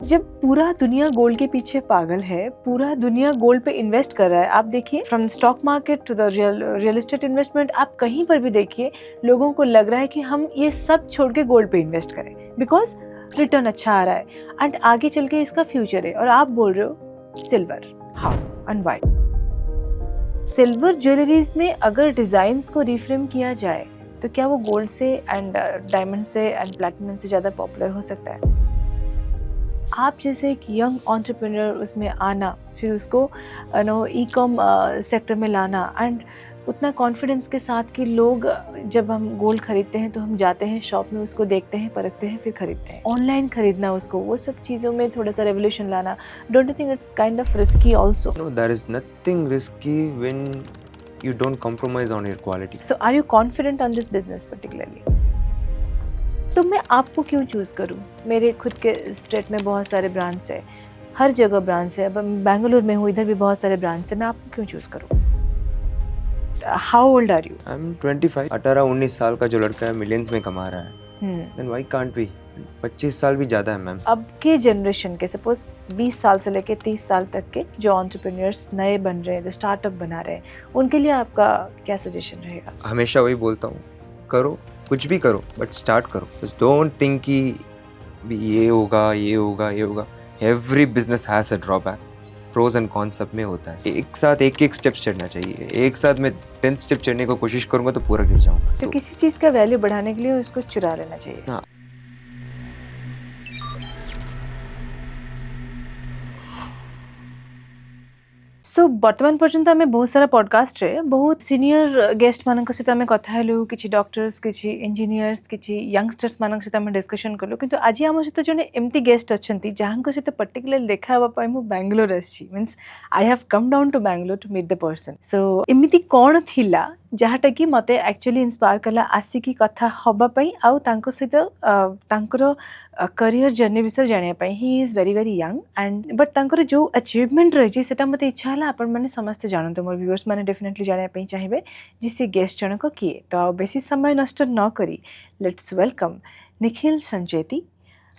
जब पूरा दुनिया गोल्ड के पीछे पागल है, पूरा दुनिया गोल्ड पे इन्वेस्ट कर रहा है, आप देखिए from stock market to the real estate investment, आप कहीं पर भी देखिए लोगों को लग रहा है कि हम ये सब छोड़ के गोल्ड पे इन्वेस्ट करें बिकॉज रिटर्न अच्छा आ रहा है एंड आगे चल के इसका फ्यूचर है। और आप बोल रहे हो silver, how and why? Silver jewelleries में अगर डिजाइन्स को रिफ्रेम किया जाए तो क्या वो गोल्ड से एंड डायमंड से एंड प्लैटिनम से ज़्यादा पॉपुलर हो सकता है? आप जैसे एक यंग एंटरप्रेन्योर उसमें आना, फिर उसको ई कॉम सेक्टर में लाना एंड उतना कॉन्फिडेंस के साथ कि लोग जब हम गोल्ड खरीदते हैं तो हम जाते हैं शॉप में, उसको देखते हैं, परखते हैं, फिर खरीदते हैं। ऑनलाइन खरीदना उसको, वो सब चीज़ों में थोड़ा सा रेवोल्यूशन लाना, don't you think it's kind of risky also? No, there is nothing risky when you don't compromise on your quality. So are you confident on this business particularly? तो मैं आपको क्यों चूज़ करूँ? मेरे खुद के स्टेट में बहुत सारे ब्रांड्स है, हर जगह ब्रांड्स है। अब मैं बेंगलुरु में हूँ, इधर भी बहुत सारे ब्रांड्स है, मैं आपको क्यों चूज़ करूँ? How old are you? I'm 25. 18-19 साल का जो लड़का है मिलियंस में कमा रहा है, then why can't we? 25 साल भी ज़्यादा है मैम। अब के जनरेशन के सपोज 20 साल से लेके 30 साल तक के जो एंटरप्रेन्योर्स नए बन रहे हैं, जो स्टार्टअप बना रहे हैं, उनके लिए आपका क्या सजेशन रहेगा? हमेशा वही बोलता हूँ, करो, कुछ भी करो, बट स्टार्ट करो। Just don't think कि भी ये होगा, ये होगा, ये होगा। Every business has a drawback. Pros and cons सब में होता है। एक साथ एक स्टेप्स चढ़ना चाहिए। एक साथ मैं 10th स्टेप चढ़ने की कोशिश करूंगा तो पूरा गिर जाऊंगा। तो किसी चीज़ का वैल्यू बढ़ाने के लिए उसको चुरा लेना चाहिए। हाँ। सो ବର୍ତ୍ତମାନ ପର୍ଯ୍ୟନ୍ତ ଆମେ ବହୁତ ସାରା ପଡକାଷ୍ଟରେ ବହୁତ ସିନିୟର ଗେଷ୍ଟ ମାନଙ୍କ ସହିତ ଆମେ କଥା ହେଲୁ, କିଛି ଡକ୍ଟର୍ସ, କିଛି ଇଞ୍ଜିନିୟର୍ସ, କିଛି ୟଙ୍ଗଷ୍ଟର୍ସ ମାନଙ୍କ ସହିତ ଆମେ ଡିସ୍କସନ୍ କଲୁ, କିନ୍ତୁ ଆଜି ଆମ ସହିତ ଜଣେ ଏମିତି ଗେଷ୍ଟ ଅଛନ୍ତି ଯାହାଙ୍କ ସହିତ ପର୍ଟିକୁଲାର ଦେଖା ହେବା ପାଇଁ ମୁଁ ବାଙ୍ଗାଲୋର ଆସିଛି। Means I have come down to Bangalore to meet the person. So ଏମିତି କ'ଣ ଥିଲା ଯାହାଟା କି ମୋତେ ଆକ୍ଚୁଆଲି ଇନ୍ସପାୟାର କଲା ଆସିକି କଥା ହେବା ପାଇଁ ଆଉ ତାଙ୍କ ସହିତ ତାଙ୍କର करियर जर्नी विषय जानिया पाई। He is very very young and but तांकर जो अचीवमेंट रही सेटा मते इच्छा हला आपण माने समस्त जानते, मोर व्यूअर्स माने डेफिनेटली जानिया पाई चाहिए जे से गेस्ट जनक किए। तो बेसी समय नष्ट न करी let's welcome Nikhil Sancheti.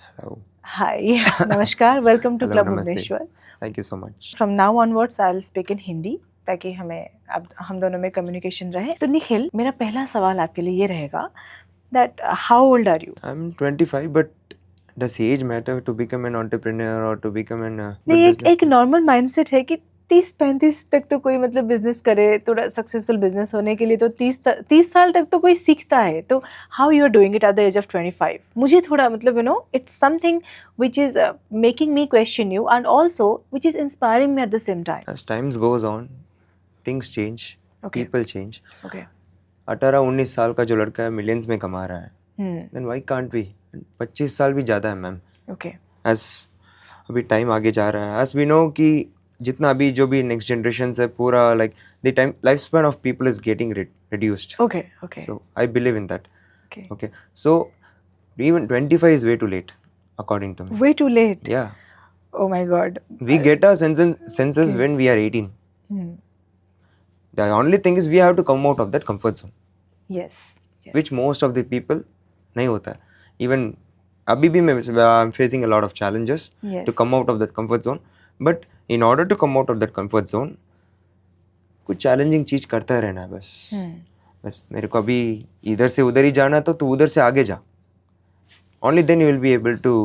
Hello. Hi, नमस्कार, welcome to Hello, club namaste. Bhubaneswar. Thank you so much. From now onwards I will speak in Hindi ताकि हमें अब हम दोनों में कम्युनिकेशन रहे। तो निखिल, मेरा पहला सवाल आपके लिए ये रहेगा that how old are you? I'm 25, but does age matter to become an entrepreneur or to become an नहीं, good एक नॉर्मल माइंडसेट है कि 30-35 तक तो कोई मतलब बिजनेस करे, थोड़ा सक्सेसफुल बिजनेस होने के लिए तो 30 साल तक तो कोई सीखता है। तो how you are doing it at the age of 25? मुझे थोड़ा मतलब it's something which is making me question you and also which is inspiring me at the same time. As times goes on, things change, Okay. people change. Okay 18-19 साल का जो लड़का है millions में कमा रहा है, then why can't we? 25 साल भी ज़्यादा है मैम। ओके As अभी टाइम आगे जा रहा है, as we know कि जितना अभी जो भी नेक्स्ट जनरेशन है पूरा like the time lifespan of people is getting reduced. Okay okay So I believe in that. Okay Okay. So even 25 is way too late, according to me. Way too late? Yeah. Oh my god. We get our senses when we are 18. The only thing is we have to come out of that comfort zone, yes which most of the people नहीं होता है. Even अभी भी मैं I'm facing a lot of challenges Yes. to come out of that comfort zone. But in order to come out of that comfort zone, कुछ challenging चीज करता रहना है बस मेरे को अभी इधर से उधर ही जाना तो तू उधर से आगे जा. Only then you will be able to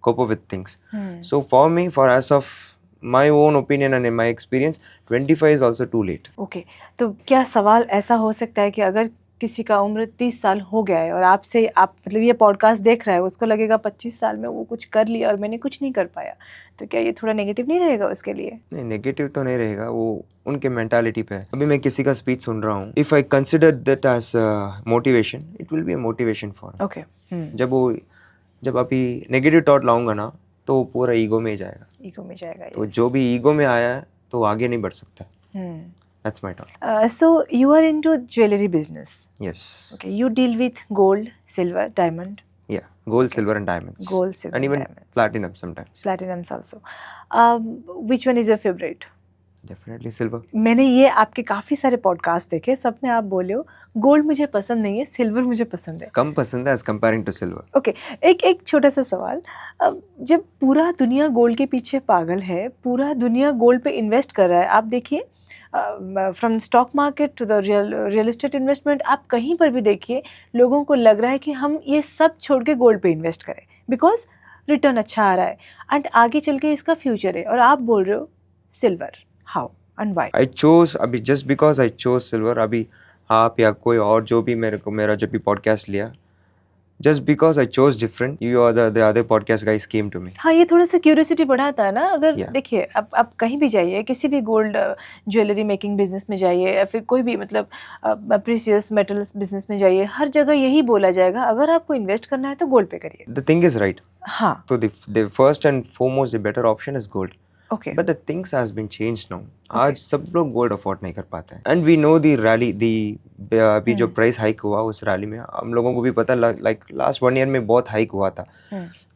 cope up with things. So for me, for as of my own opinion and in my experience, 25 is also too late. Okay तो क्या सवाल ऐसा हो सकता है कि अगर किसी का उम्र 30 साल हो गया है और आपसे आप मतलब ये पॉडकास्ट देख रहा है, उसको लगेगा 25 साल में वो कुछ कर लिया और मैंने कुछ नहीं कर पाया, तो क्या ये थोड़ा नेगेटिव नहीं रहेगा उसके लिए? नहीं, नेगेटिव तो नहीं रहेगा, वो उनके मेंटालिटी पे है. अभी मैं किसी का स्पीच सुन रहा हूँ, if I consider that as motivation, it will be a motivation for. Okay जब अभी नेगेटिव थॉट लाऊंगा ना तो वो पूरा ईगो में जाएगा. ईगो में जाएगा। तो जो भी ईगो में आया है तो आगे नहीं बढ़ सकता. That's my thought. So you are into jewelry business. Yes. Okay, you deal with gold, silver, diamond. Yeah. Gold, silver, and diamonds. Gold, silver, and even diamonds. platinum sometimes. Platinums also. Which one is your favorite? Definitely silver. मैंने ये आपके काफ़ी सारे podcast देखे, सब में आप बोले हो गोल्ड मुझे पसंद नहीं है, सिल्वर मुझे पसंद है। कम पसंद है as comparing to silver. Okay, एक छोटा सा सवाल, जब पूरा दुनिया गोल्ड के पीछे पागल है, पूरा दुनिया गोल्ड पे इन्वेस्ट कर रहा है, आप देखिए from stock market to the real estate investment, आप कहीं पर भी देखिए लोगों को लग रहा है कि हम ये सब छोड़ के गोल्ड पे इन्वेस्ट करें बिकॉज रिटर्न अच्छा आ रहा है एंड आगे चल के इसका फ्यूचर है, और आप बोल रहे हो silver, how and why? I chose अभी just because I chose silver. अभी आप या कोई और जो भी मेरा जब भी पॉडकास्ट लिया, just because I chose different, you are the other podcast guys came to me. हाँ, ये थोड़ा सा क्यूरियोसिटी बढ़ाता है ना। अगर Yeah. देखिए आप कहीं भी जाइए, किसी भी गोल्ड ज्वेलरी मेकिंग बिजनेस में जाइए या फिर कोई भी मतलब प्रीशियस मेटल्स बिजनेस में जाइए, हर जगह यही बोला जाएगा अगर आपको इन्वेस्ट करना है तो गोल्ड पे करिए। The thing is right. हाँ, तो the first and foremost the better option is gold. Okay, but the things has been changed now. आज सब लोग गोल्ड अफोर्ड नहीं कर पाते हैं and we know the rally अभी जो प्राइस हाइक हुआ उस रैली में हम लोगों को भी पता, लाइक लास्ट 1 ईयर में बहुत हाइक हुआ था,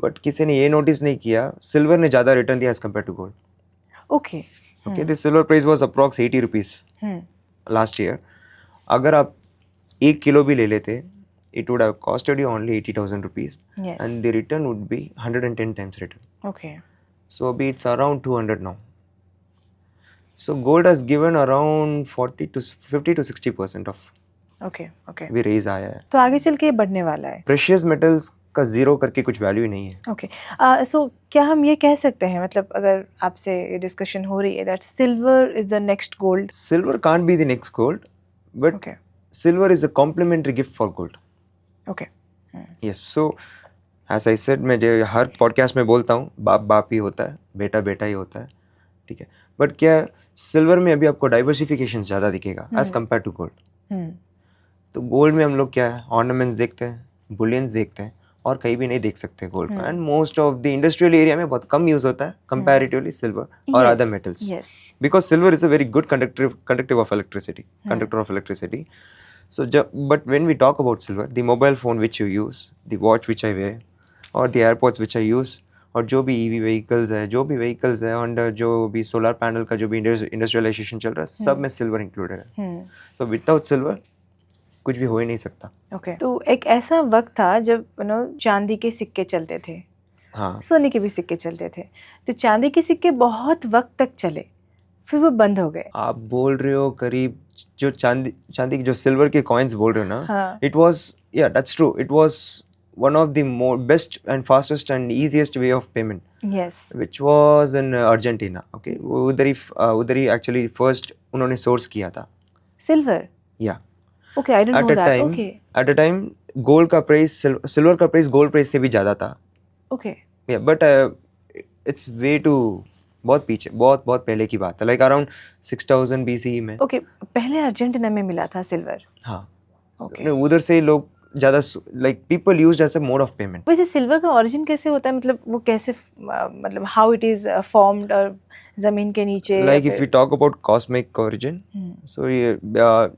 बट किसी ने ये नोटिस नहीं किया सिल्वर ने ज़्यादा रिटर्न दिया as compare to gold. Okay, okay, the silver price was approx 80 rupees last year. अगर आप 1 किलो भी ले लेते, it would have costed you only 80,000 rupees, Yes. and the return would be 110 times return. Okay, So abhi it's around 200 now. So gold has given around 40 to 50 to 60% of okay, okay, भी raise आया है। तो आगे चल के ये बढ़ने वाला है। Precious metals का जीरो करके कुछ वैल्यू ही नहीं है। ओके, सो क्या हम ये कह सकते हैं, मतलब अगर आपसे ये डिस्कशन हो रही है that silver is the next gold? Silver can't be the next gold, but okay, silver is a complimentary gift for gold. Okay, Yes, so as I said, मैं जो हर पॉडकास्ट में बोलता हूँ, बाप बाप ही होता है, बेटा बेटा ही होता है, ठीक है। बट क्या सिल्वर में अभी आपको डाइवर्सिफिकेशन ज़्यादा दिखेगा एज कम्पेयर टू गोल्ड। तो गोल्ड में हम लोग क्या है, ऑर्नामेंट्स देखते हैं, बुलियंस देखते हैं, और कहीं भी नहीं देख सकते गोल्ड को। And most of the industrial area में बहुत कम यूज़ होता है कंपैरेटिवली सिल्वर और other metals, yes, because silver is a very good conductor of electricity. So but when we talk about silver, the mobile phone which you use, the watch which I wear, or the AirPods which I use, और जो भी EV vehicles है और जो भी solar panel का जो भी इंडस्ट्रियलाइजेशन चल रहा है, सब में सिल्वर इंक्लूडेड है। तो विदाउट सिल्वर कुछ भी हो ही नहीं सकता। ओके, तो एक ऐसा वक्त था जब चांदी के सिक्के चलते थे, हाँ, सोने के भी सिक्के चलते थे, तो चांदी के सिक्के बहुत वक्त तक चले, फिर वो बंद हो गए। आप बोल रहे हो करीब जो चांदी की जो सिल्वर के कॉइन्स बोल रहे हो ना, हाँ, इट वाज, या that's true, it was one of the more best and fastest and easiest way of payment, yes, which was in Argentina. Okay, वो उधर ही actually first उन्होंने source किया था। Silver, Yeah, okay, I don't know that. Okay, at a time gold का price silver का price gold price से भी ज़्यादा था। Okay, Yeah, but it's way too, बहुत पीछे, बहुत पहले की बात है, like around 6000 BCE में। ओके, पहले अर्जेंटीना में मिला था सिल्वर। हाँ, ओके, उधर से लोग ज़्यादा like people used as a mode of payment. वैसे सिल्वर का ओरिजिन कैसे होता है, मतलब वो कैसे मतलब हाउ इट इज फॉर्म्ड, और जमीन के नीचे? Like if you talk about cosmic origin, so ये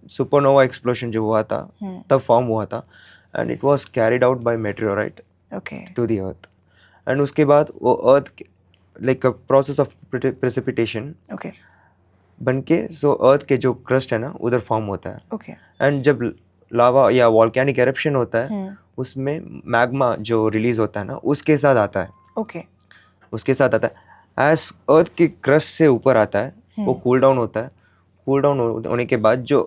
सुपरनोवा एक्सप्लोजन जो हुआ था तब फॉर्म हुआ था, and it was carried out by meteorite okay, to the earth, and उसके बाद वो earth like a process of precipitation okay, बनके सो अर्थ के जो क्रस्ट है ना उधर फॉर्म होता है, ओके, एंड जब लावा या वॉल्केनिक एरप्शन होता है उसमें मैग्मा जो रिलीज होता है ना उसके साथ आता है, ओके, उसके साथ आता है एज अर्थ के क्रस्ट से ऊपर आता है, वो कूल डाउन होता है। कूल डाउन होने के बाद जो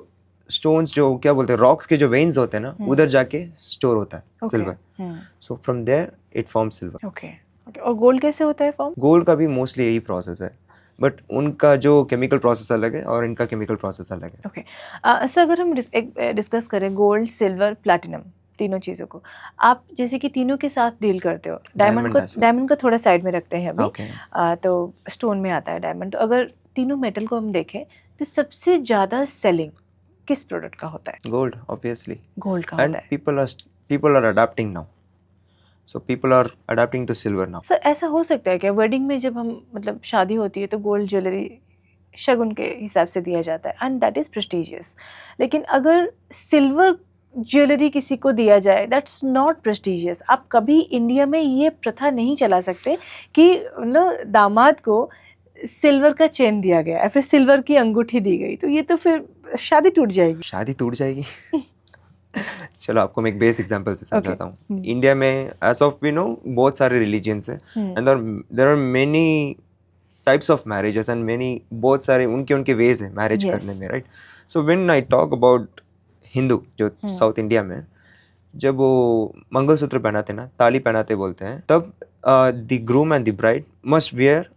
स्टोन्स जो क्या बोलते हैं रॉक्स के जो वेन्स होते हैं ना उधर जाके स्टोर होता है silver. So from there it form silver. Okay, okay, और गोल्ड कैसे होता है फॉर्म? गोल्ड का भी मोस्टली यही प्रोसेस है, बट उनका जो केमिकल प्रोसेस अलग है और इनका केमिकल प्रोसेस अलग है। ओके, सर अगर हम डिस्कस करें गोल्ड, सिल्वर, प्लैटिनम, तीनों चीज़ों को, आप जैसे कि तीनों के साथ डील करते हो, डायमंड का थोड़ा साइड में रखते हैं अभी, Okay. तो स्टोन में आता है डायमंड। तो अगर तीनों मेटल को हम देखें तो सबसे ज़्यादा सेलिंग किस प्रोडक्ट का होता है? गोल्ड ऑब्वियसली, गोल्ड का एंड होता है। people are adapting now, so people are adapting to silver now. Sir ऐसा हो सकता है क्या वेडिंग में जब हम मतलब शादी होती है तो गोल्ड ज्वेलरी शगुन के हिसाब से दिया जाता है एंड दैट इज़ प्रेस्टिजियस, लेकिन अगर सिल्वर ज्वेलरी किसी को दिया जाए दैट्स नॉट प्रेस्टिजियस। आप कभी इंडिया में ये प्रथा नहीं चला सकते कि मतलब दामाद को सिल्वर का चेन दिया गया है, फिर सिल्वर की अंगूठी दी गई, तो ये तो फिर शादी टूट जाएगी। शादी टूट जाएगी। चलो आपको मैं एक बेस एग्जांपल से समझाता हूँ। इंडिया में एज ऑफ वी नो बहुत सारे रिलीजियंस हैं and there are many types of marriages and many बहुत सारे उनके वेज हैं मैरिज करने में, right? So when I talk about Hindu जो साउथ इंडिया में, जब वो मंगलसूत्र पहनाते ना, ताली पहनाते बोलते हैं, तब the groom and the bride must where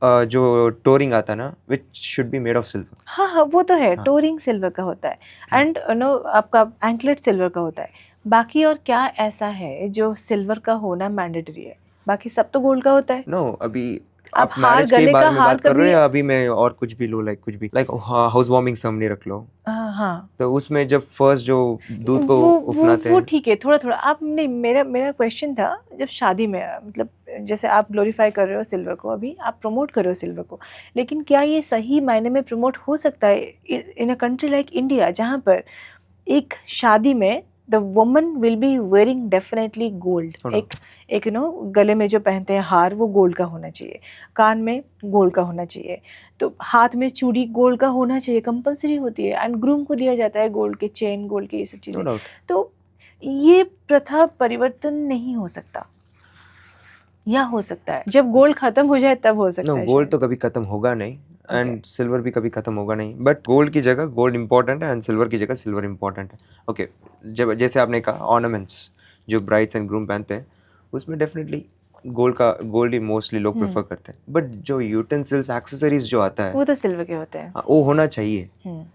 जो टोरिंग आता ना, which should be made of silver. हाँ हाँ, वो तो है, टोरिंग सिल्वर का होता है एंड नो आपका एंकलेट सिल्वर का होता है। बाकी और क्या ऐसा है जो सिल्वर का होना मैंडेटरी है? बाकी सब तो गोल्ड का होता है। नो, अभी आप आप हार मैरिज के गले बारे का में हार बात कर रहे कभी हो या अभी मैं और कुछ भी लो, लाइक कुछ भी, लाइक हाउस वार्मिंग सेरेमनी रख लो, हाँ तो उसमें जब फर्स्ट जो दूध को उफनाते वो हैं, ठीक है, थोड़ा थोड़ा आप नहीं, मेरा क्वेश्चन था जब शादी में, मतलब जैसे आप ग्लोरीफाई कर रहे हो सिल्वर को, अभी आप प्रमोट कर रहे हो सिल्वर को, लेकिन क्या ये सही मायने में प्रमोट हो सकता है इन अ कंट्री लाइक इंडिया, जहाँ पर एक शादी में the woman will be wearing definitely gold, एक गले में जो पहनते हैं हार वो गोल्ड का होना चाहिए, कान में गोल्ड का होना चाहिए, तो हाथ में चूड़ी गोल्ड का होना चाहिए, कंपलसरी होती है, एंड ग्रूम को दिया जाता है गोल्ड के चेन, गोल्ड के ये सब नो चीज़ें। डाउट। तो ये प्रथा परिवर्तन नहीं हो सकता, या हो सकता है जब गोल्ड खत्म हो जाए तब हो सकता नो, है गोल्ड शायद। तो कभी खत्म होगा नहीं एंड सिल्वर भी कभी खत्म होगा नहीं, बट गोल्ड की जगह गोल्ड इंपॉर्टेंट है एंड सिल्वर की जगह सिल्वर इंपॉर्टेंट है। ओके, जब जैसे आपने कहा ऑर्नामेंट्स जो ब्राइड्स एंड ग्रूम पहनते हैं, उसमें डेफिनेटली गोल्ड ही मोस्टली लोग प्रेफर करते हैं, बट जो यूटेंसिल्स एक्सेसरीज जो आता है वो तो सिल्वर के होते हैं। हाँ, वो होना चाहिए।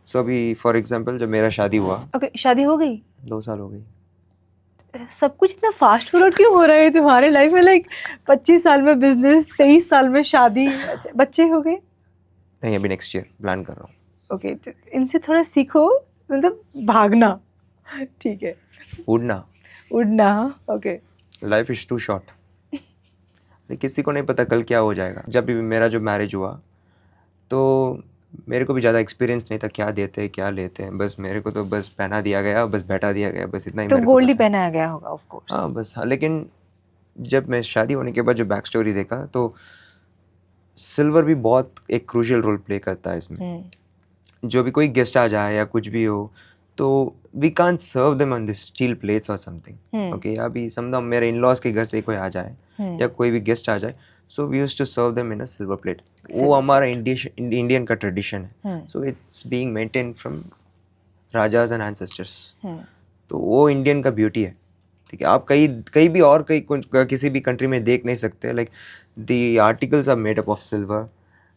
सो अभी फॉर एग्जांपल जब मेरा शादी हुआ, ओके, शादी हो गई, 2 साल हो गई। सब कुछ इतना फास्ट फॉरवर्ड क्यों हो रहा है तुम्हारे लाइफ में? लाइक 25 साल में बिजनेस, 23 साल में शादी, अच्छा, बच्चे हो गए? नहीं, अभी नेक्स्ट ईयर प्लान कर रहा हूँ। ओके, तो इनसे थोड़ा सीखो, मतलब भागना, ठीक है, उड़ना, okay. Life is too short. किसी को नहीं पता कल क्या हो जाएगा। जब भी मेरा जो मैरिज हुआ तो मेरे को भी ज़्यादा एक्सपीरियंस नहीं था क्या देते हैं क्या लेते हैं, बस मेरे को तो बस पहना दिया गया, बस बैठा दिया गया, बस इतना ही तो मेरे को गोल्ड ही पता है। पहनाया गया होगा ऑफ कोर्स। हाँ बस, हाँ, लेकिन जब मैं शादी होने के बाद जो बैक स्टोरी देखा तो सिल्वर भी बहुत एक क्रूशियल रोल प्ले करता है इसमें। जो भी कोई गेस्ट आ जाए या कुछ भी हो तो we can't serve them on this steel plates और समथिंग। ओके, अभी समझो मेरे इन लॉज के घर से कोई आ जाए या कोई भी गेस्ट आ जाए, so we used to serve them in a silver plate. वो हमारा इंडियन का ट्रेडिशन है, so it's being maintain from rajas and ancestors. तो वो इंडियन का ब्यूटी है, ठीक है। आप कहीं भी और किसी भी कंट्री में देख नहीं सकते। Like the articles are made up of silver,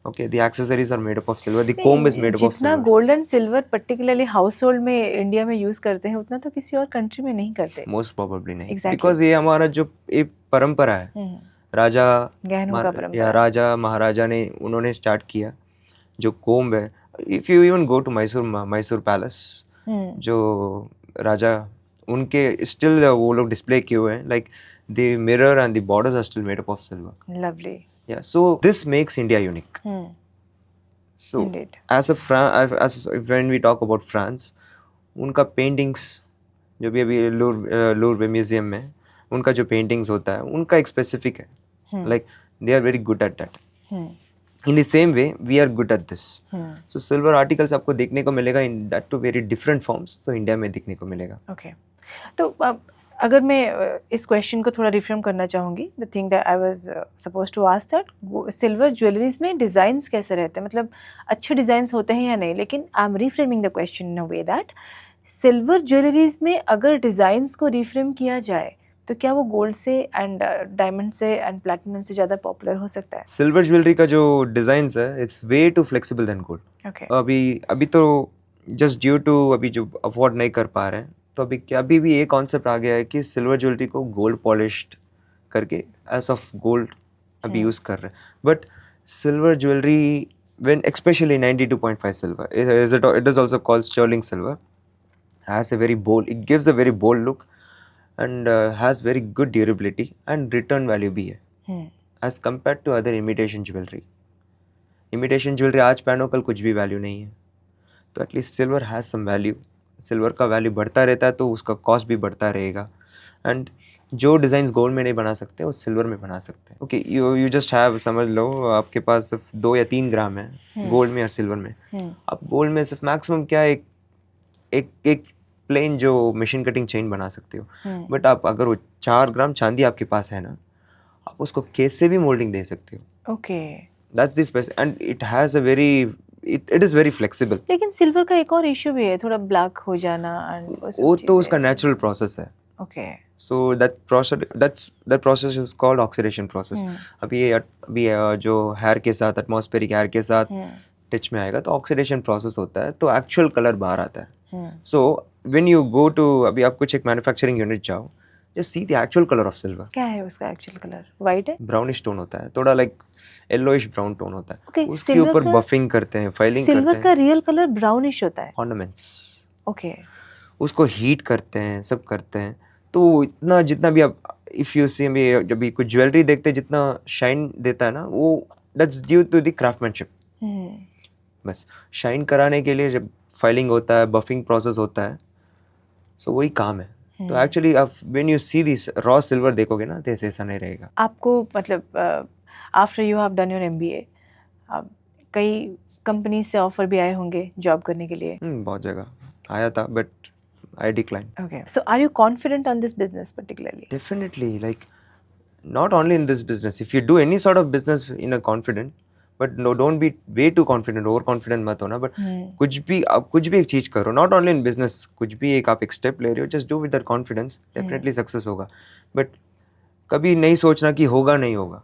okay, the accessories are made up of silver, the comb is made up of जितना सिल्वर। Gold and silver particularly household में इंडिया में यूज करते हैं, उतना तो किसी और कंट्री में नहीं करते। मोस्ट प्रोबेबली नहीं, Exactly. बिकॉज ये हमारा जो एक परंपरा है, राजा गहनों का परंपरा या राजा महाराजा ने उन्होंने स्टार्ट किया। जो कोम्ब है, if you even go to Mysore palace, जो राजा उनके स्टिल वो लोग डिस्प्ले किए हुए हैं, like the mirror and the borders are still made up of silver. Lovely, yeah so this makes India unique. So, Indeed. as when we talk about France, उनका paintings जो भी अभी लूव्र म्यूजियम में उनका जो पेंटिंग्स होता है उनका एक स्पेसिफिक है, like they are very good at that. In the same way we are good at this. So silver articles आपको देखने को मिलेगा in that too very different forms, तो इंडिया में देखने को मिलेगा। ओके, तो अगर मैं इस क्वेश्चन को थोड़ा रिफ्रेम करना चाहूँगी, the thing that I was suppose to ask that, silver jewelleries में डिज़ाइंस कैसे रहते हैं, मतलब अच्छे डिज़ाइंस होते हैं या नहीं? लेकिन I am reframing the question in a way that silver jewelleries में अगर डिज़ाइंस को रिफ्रेम किया जाए तो क्या वो गोल्ड से एंड डायमंड से एंड प्लैटिनम से ज़्यादा पॉपुलर हो सकता है? सिल्वर ज्वेलरी का जो डिज़ाइंस है it's way too flexible then gold. Okay, अभी तो जस्ट ड्यू टू अभी जो अफोर्ड नहीं कर पा रहे हैं, तो अभी भी ये कॉन्सेप्ट आ गया है कि सिल्वर ज्वेलरी को गोल्ड पॉलिश्ड करके एज ऑफ गोल्ड अभी यूज़ कर रहे हैं। But silver jewellery when especially 92.5 silver, it is also called sterling silver, has a very bold, it gives a very bold look and has very good durability and return value भी है as compared to other imitation jewelry. imitation jewelry आज पहनो कल कुछ भी value नहीं है, तो at least silver has some value. Silver का वैल्यू बढ़ता रहता है तो उसका कॉस्ट भी बढ़ता रहेगा। एंड जो डिज़ाइंस गोल्ड में नहीं बना सकते वो सिल्वर में बना सकते हैं. ओके, यू जस्ट हैव, समझ लो आपके पास सिर्फ 2 या 3 ग्राम है गोल्ड में और सिल्वर में. आप गोल्ड में सिर्फ मैक्सिमम क्या एक एक एक प्लेन जो मशीन कटिंग चेन बना सकते हो. बट आप अगर वो 4 ग्राम चांदी आपके पास है ना, आप उसको केस से भी मोल्डिंग दे सकते हो. Okay. That's this and it has a very it is very flexible. लेकिन सिल्वर का एक और इशू भी है, थोड़ा ब्लैक हो जाना एंड वो तो उसका नेचुरल प्रोसेस है. Okay. So that process is called oxidation process. अभी जो हेयर के साथ, एटमॉस्फेरिक एयर के साथ टच में आएगा तो ऑक्सीडेशन प्रोसेस होता है, तो एक्चुअल कलर बाहर आता है. So when you go to, अभी आप कुछ एक मैन्युफैक्चरिंग यूनिट जाओ, just see the actual colour of silver. क्या है उसका एक्चुअल कलर? वाइट है, ब्राउनिश टोन होता है, थोड़ा लाइक येलोइश ब्राउन टोन होता है. Okay, उसके silver ऊपर का- बफिंग करते हैं, फाइलिंग करते सिल्वर हैं, का रियल कलर ब्राउनिश होता है. Ornaments, okay. उसको हीट करते हैं, सब करते हैं. तो इतना जितना भी आप इफ़ यू सी भी जब भी कुछ ज्वेलरी देखते हैं जितना शाइन देता है ना, वो that's due to the craftsmanship. बस शाइन कराने के लिए जब फाइलिंग होता है, बफिंग प्रोसेस होता है, सो वही काम है. तो एक्चुअली आप when you see this raw silver देखोगे ना, तो ऐसा नहीं रहेगा. आपको मतलब after you have done your MBA कई कंपनी से ऑफर भी आए होंगे जॉब करने के लिए. बहुत जगह आया था but I declined. Okay. So are you confident on this business particularly? Definitely, like not only in this business. If you do any sort of business in a confident, but no, don't be way too confident, overconfident मत होना. But कुछ भी आप कुछ भी एक चीज करो, not only in business, कुछ भी एक आप एक स्टेप ले रहे हो, just do with that confidence. Definitely success होगा. But कभी नहीं सोचना कि होगा नहीं होगा.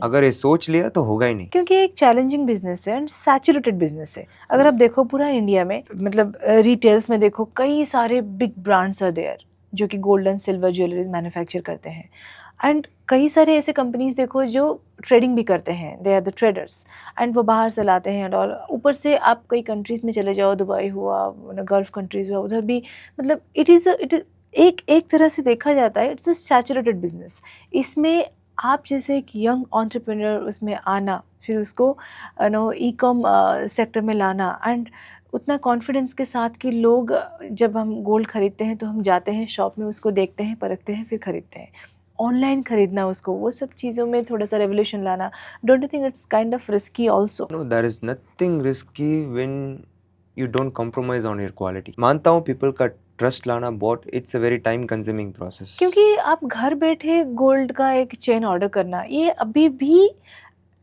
अगर ये सोच लिया तो होगा ही नहीं. क्योंकि एक चैलेंजिंग बिजनेस है एंड सैचुरेटेड बिजनेस है. अगर आप देखो पूरा इंडिया में मतलब रिटेल्स में देखो कई सारे बिग ब्रांड्स आर देयर जो कि gold and silver jewelleries manufacture करते हैं. एंड कई सारे ऐसे कंपनीज देखो जो ट्रेडिंग भी करते हैं, they are the traders and वो बाहर से लाते हैं. और ऊपर से आप कई कंट्रीज़ में चले जाओ, दुबई हुआ, गल्फ कंट्रीज़ हुआ, उधर भी मतलब इट इज़ एक तरह से देखा जाता है इट्स अ सैचुरेटेड बिजनेस. इसमें आप जैसे एक यंग एंटरप्रेन्योर उसमें आना, फिर उसको ई-कॉम सेक्टर में लाना एंड उतना कॉन्फिडेंस के साथ कि लोग जब हम गोल्ड खरीदते हैं तो हम जाते हैं शॉप में, उसको देखते हैं, परखते हैं, फिर खरीदते हैं. ऑनलाइन खरीदना उसको, वो सब चीज़ों में थोड़ा सा रेवोल्यूशन लाना, don't you think it's kind of risky also? No, there is nothing risky when you don't compromise on your quality. मानता हूँ people का ट्रस्ट लाना बहुत, it's a very time consuming process. क्योंकि आप घर बैठे गोल्ड का एक चेन ऑर्डर करना, ये अभी भी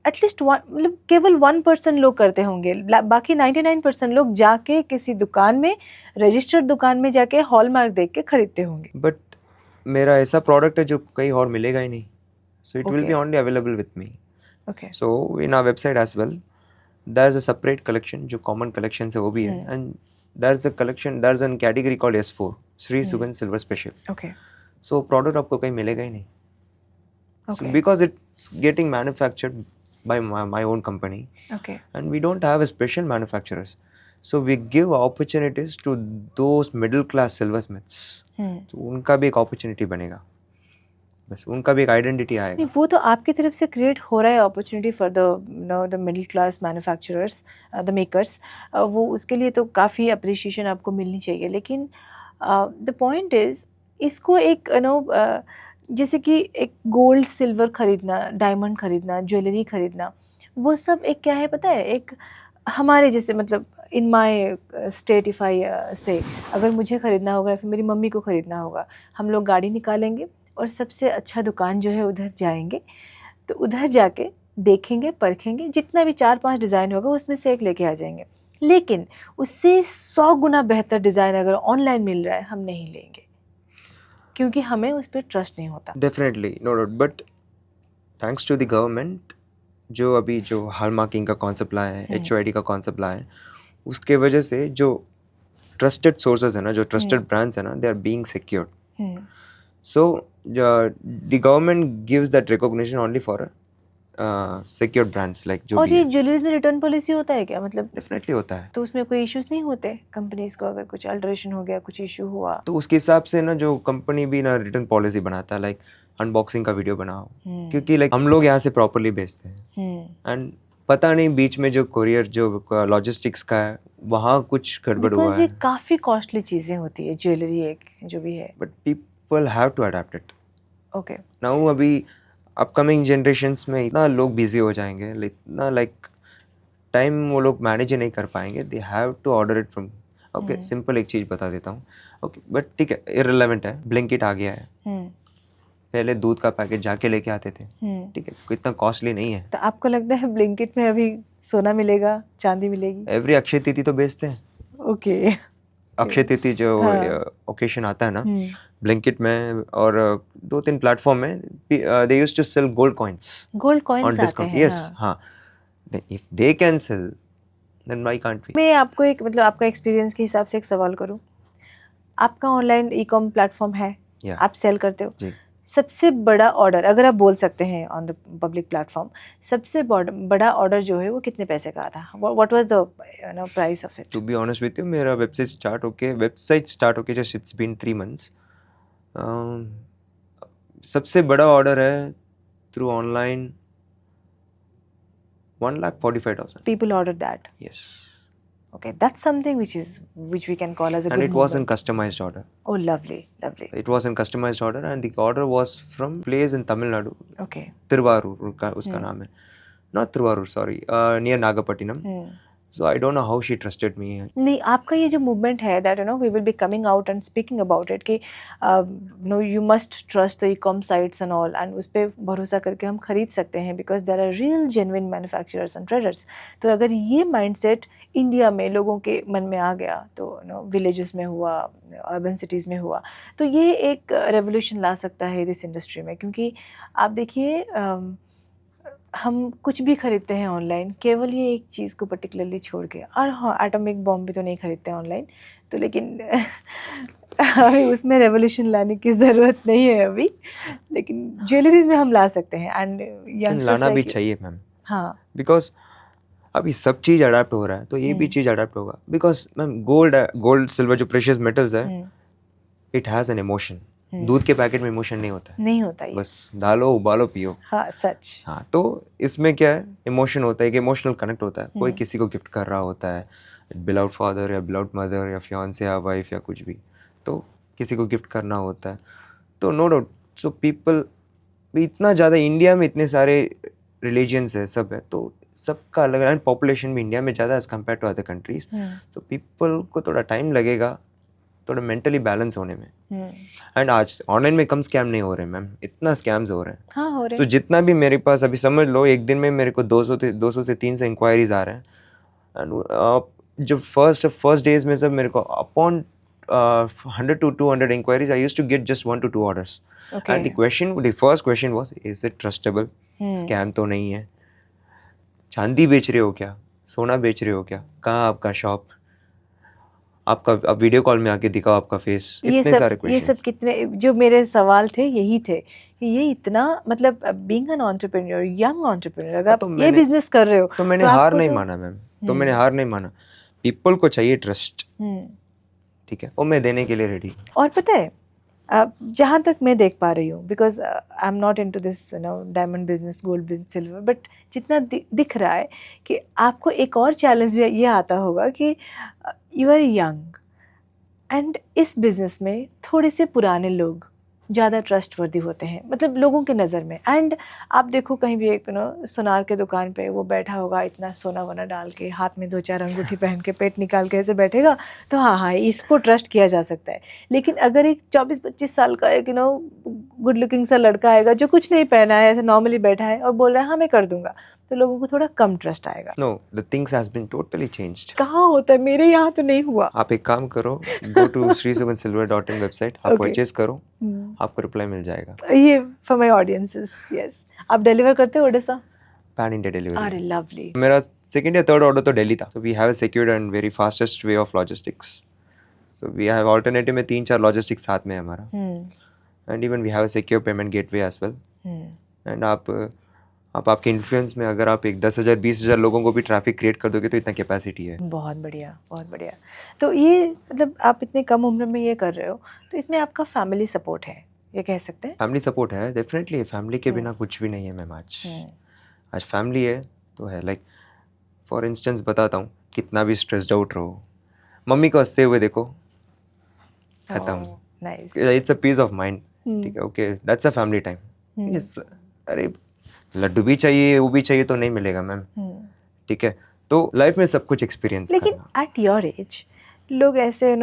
एटलीस्ट मतलब केवल 1% लोग करते होंगे. बाकी 99% लोग जाके किसी दुकान में, रजिस्टर्ड दुकान में जाके हॉलमार्क देख के खरीदते होंगे. बट मेरा ऐसा प्रोडक्ट है जो कहीं और मिलेगा ही नहीं, so it will be Okay. Only available with me. Okay. So in our website as well there is a separate collection जो कॉमन कलेक्शन है वो भी है. And there is a collection, there is an category called S4 Shri Sugandh silver special. Okay. So product आपको कहीं मिलेगा ही नहीं. So Okay. because it's getting manufactured by my own company, okay. and we don't have a special manufacturers, so we give opportunities to those middle class silversmiths. तो उनका भी एक opportunity बनेगा, बस उनका भी एक आइडेंटिटी आएगा. नहीं, वो तो आपकी तरफ से क्रिएट हो रहा है opportunity for the middle class manufacturers, the makers. वो उसके लिए तो काफ़ी अप्रिशिएशन आपको मिलनी चाहिए. लेकिन द पॉइंट इज़ इसको एक जैसे कि एक गोल्ड सिल्वर खरीदना, डायमंड खरीदना, ज्वेलरी खरीदना, वो सब एक क्या है पता है, एक हमारे जैसे मतलब इन माई स्टेट इफ़ आई से, अगर मुझे ख़रीदना होगा या फिर मेरी मम्मी को ख़रीदना होगा, हम लोग गाड़ी निकालेंगे और सबसे अच्छा दुकान जो है उधर जाएंगे. तो उधर जाके देखेंगे, परखेंगे, जितना भी 4-5 डिज़ाइन होगा उसमें से एक लेके आ जाएंगे. लेकिन उससे 100 गुना बेहतर डिज़ाइन अगर ऑनलाइन मिल रहा है, हम नहीं लेंगे क्योंकि हमें उस पर ट्रस्ट नहीं होता. Definitely, no doubt. But thanks to the government जो अभी जो हॉलमार्किंग का कॉन्सेप्ट लाए हैं, HOID का कॉन्सेप्ट लाए हैं, उसके वजह से जो ट्रस्टेड सोर्सेज है ना, जो ट्रस्टेड ब्रांड्स है ना, they are being secured. So the government gives that recognition only for secure brands like जो और भी ये है. ज्वेलरीज में रिटर्न पॉलिसी होता है क्या? मतलब Definitely होता है. तो उसमें कोई इश्यूज नहीं होते कंपनीज को, अगर कुछ अल्टरेशन हो गया, कुछ इशू हुआ? तो उसके हिसाब से ना जो कंपनी भी ना रिटर्न पॉलिसी बनाता है, लाइक अनबॉक्सिंग का वीडियो बनाओ, क्योंकि लाइक हम लोग यहाँ से प्रॉपरली बेचते हैं एंड पता नहीं बीच में जो कोरियर जो लॉजिस्टिक्स का है वहाँ कुछ गड़बड़ हुआ बिकॉज ये है. काफ़ी कॉस्टली चीज़ें होती है ज्वेलरी एक जो भी है. But people have to adapt it. Okay now अभी अपकमिंग जनरेशन्स में इतना लोग बिजी हो जाएंगे, इतना लाइक टाइम वो लोग मैनेज ही नहीं कर पाएंगे. They have to order it from. Okay, simple एक चीज़ बता देता हूँ. ओके, बट ठीक है, इररिलेवेंट है. ब्लिंकिट आ गया है. पहले दूध का पैकेट जाके लेके आते थे. ठीक है, इतना कॉस्टली नहीं है. तो आपको लगता है ब्लिंकिट में अभी सोना मिलेगा, चांदी मिलेगी? एवरी अक्षय तिथि तो बेचते हैं. ओके अक्षय तिथि जो ओकेशन आता है ना, ब्लिंकिट में और 2-3 प्लेटफॉर्म में they used to sell gold coins gold coins on आते डिस्काउंट. हैं. यस, हाँ. If they can sell then why can't we? मैं आपको एक मतलब आपका एक्सपीरियंस के हिसाब से एक सवाल करूं. आपका ऑनलाइन ई कॉम प्लेटफॉर्म है, या आप सेल करते हो. जी. सबसे बड़ा ऑर्डर अगर आप बोल सकते हैं ऑन द पब्लिक प्लेटफॉर्म, सबसे बड़ा ऑर्डर जो है वो कितने पैसे का था? What was the price of it? To be honest with you, मेरा वेबसाइट स्टार्ट होके जस्ट इट्स बीन 3 months. सबसे बड़ा ऑर्डर है through online 1,45,000. People ordered that. Yes. Okay, that's something which we can call as a And good it wasn't movement. customized order. Oh, lovely, lovely. It wasn't customized order and the order was from place in Tamil Nadu. Okay. Tirvarur का उसका नाम है. Not Tirvarur, sorry. Near Nagapattinam. So I don't know how she trusted me. नहीं, आपका ये जो movement है that we will be coming out and speaking about it कि you must trust the e-com sites and all, and उस पे भरोसा करके हम खरीद सकते हैं because there are real genuine manufacturers and traders. तो अगर ये माइंडसेट इंडिया में लोगों के मन में आ गया तो विलेजेस में हुआ, अर्बन सिटीज़ में हुआ, तो ये एक रेवोल्यूशन ला सकता है इस इंडस्ट्री में. क्योंकि आप देखिए हम कुछ भी खरीदते हैं ऑनलाइन, केवल ये एक चीज़ को पर्टिकुलरली छोड़ के. और हाँ, एटॉमिक बॉम्ब भी तो नहीं खरीदते हैं ऑनलाइन, तो लेकिन अभी उसमें रेवोल्यूशन लाने की ज़रूरत नहीं है अभी, लेकिन ज्वेलरीज में हम ला सकते हैं. एंड लाना भी चाहिए मैम. हाँ, बिकॉज अभी सब चीज़ अडाप्ट हो रहा है, तो ये भी चीज़ अडाप्ट होगा. बिकॉज मैम गोल्ड सिल्वर जो प्रेशियस मेटल्स है, इट हैज़ एन इमोशन. दूध के पैकेट में इमोशन नहीं होता है. नहीं होता ये. बस डालो, उबालो, पियो. हाँ, सच. हाँ, तो इसमें क्या है, इमोशन होता है कि इमोशनल कनेक्ट होता है. कोई किसी को गिफ्ट कर रहा होता है, बिलाउड फादर या बिलाउड मदर या फियांसे या वाइफ या कुछ भी, तो किसी को गिफ्ट करना होता है. तो नो डाउट, सो पीपल इतना ज़्यादा, इंडिया में इतने सारे रिलीजियंस है, सब है, तो सबका अलग अलग. पॉपुलेशन भी इंडिया में ज़्यादा as compare to other countries. So people को थोड़ा टाइम लगेगा थोड़ा मेंटली बैलेंस होने में. एंड आज ऑनलाइन में कम स्कैम नहीं हो रहे मैम, इतना स्कैम्स हो रहे हैं. हाँ, हो रहे सो जितना भी मेरे पास अभी समझ लो, एक दिन में मेरे को 200 से 300 इंक्वायरीज आ रहे हैं. एंड जब फर्स्ट डेज में सब मेरे को upon 100 to 200 inquiries, I used to get just 1 to 2 orders. Okay. And the first question was, is it trustable? Scam तो नहीं है. चांदी बेच रहे हो क्या? सोना बेच रहे हो क्या? कहाँ आपका शॉप? आपका अब वीडियो कॉल में आके दिखाओ आपका फेस. इतने सारे क्वेश्चंस. ये सब कितने जो मेरे सवाल थे यही थे कि ये इतना मतलब being an entrepreneur, young entrepreneur, अगर आप ये बिजनेस कर रहे हो तो मैंने हार नहीं माना मैम. तो मैंने हार नहीं माना. पीपल को चाहिए ट्रस्ट, ठीक है, वो मैं देने के लिए रेडी. और पता है जहाँ तक मैं देख पा रही हूँ, because I am not into this diamond business, gold business, silver, but जितना दिख रहा है कि आपको एक और चैलेंज भी ये आता होगा कि यू आर यंग एंड इस बिज़नेस में थोड़े से पुराने लोग ज़्यादा ट्रस्टवर्दी होते हैं, मतलब लोगों के नज़र में. एंड आप देखो कहीं भी एक सुनार के दुकान पे वो बैठा होगा, इतना सोना वोना डाल के, हाथ में 2-4 अंगूठी पहन के, पेट निकाल के ऐसे बैठेगा, तो हाँ इसको ट्रस्ट किया जा सकता है. लेकिन अगर एक 24-25 साल का एक गुड लुकिंग सा लड़का आएगा जो कुछ नहीं पहना है, ऐसे नॉर्मली बैठा है और बोल रहा है हाँ मैं कर दूंगा, तो लोगों को थोड़ा कम ट्रस्ट आएगा. No, the things has been totally changed. कहाँ होता है, मेरे यहाँ तो नहीं हुआ. आप एक काम करो, गो टू shrisumansilver.in वेबसाइट, आप परचेज करो, आपको रिप्लाई मिल जाएगा. ये फॉर माय ऑडियंसेस. यस, आप डिलीवर करते हो ओडिशा? Pan India delivery. अरे लवली. मेरा सेकंड या थर्ड ऑर्डर तो दिल्ली था. So we have a secured and very fastest way of logistics. So we have alternative में 3-4 लॉजिस्टिक्स साथ में है हमारा. And even we have a secure payment gateway as well. And आप आपके इन्फ्लुएंस में अगर आप एक 10,000 20,000 लोगों को भी ट्रैफिक क्रिएट कर दोगे तो इतना कैपेसिटी है. बहुत बढ़िया, बहुत बढ़िया. तो ये मतलब आप इतने कम उम्र में ये कर रहे हो, तो इसमें आपका फैमिली सपोर्ट है, ये कह सकते हैं? फैमिली सपोर्ट है डेफिनेटली. फैमिली के बिना कुछ भी नहीं है मैम. आज फैमिली है तो है. लाइक फॉर इंस्टेंस बताता हूँ, कितना भी स्ट्रेस्ड आउट रहो, मम्मी को हंसते हुए देखो, खत्म. Nice. It's a piece of mind. ठीक है, okay, that's a family time. Yes, अरे लड्डू भी चाहिए, वो भी चाहिए तो नहीं मिलेगा मैम, ठीक है। तो लाइफ में सब कुछ एक्सपीरियंस लेकिन करना। एट योर एज लोग ऐसे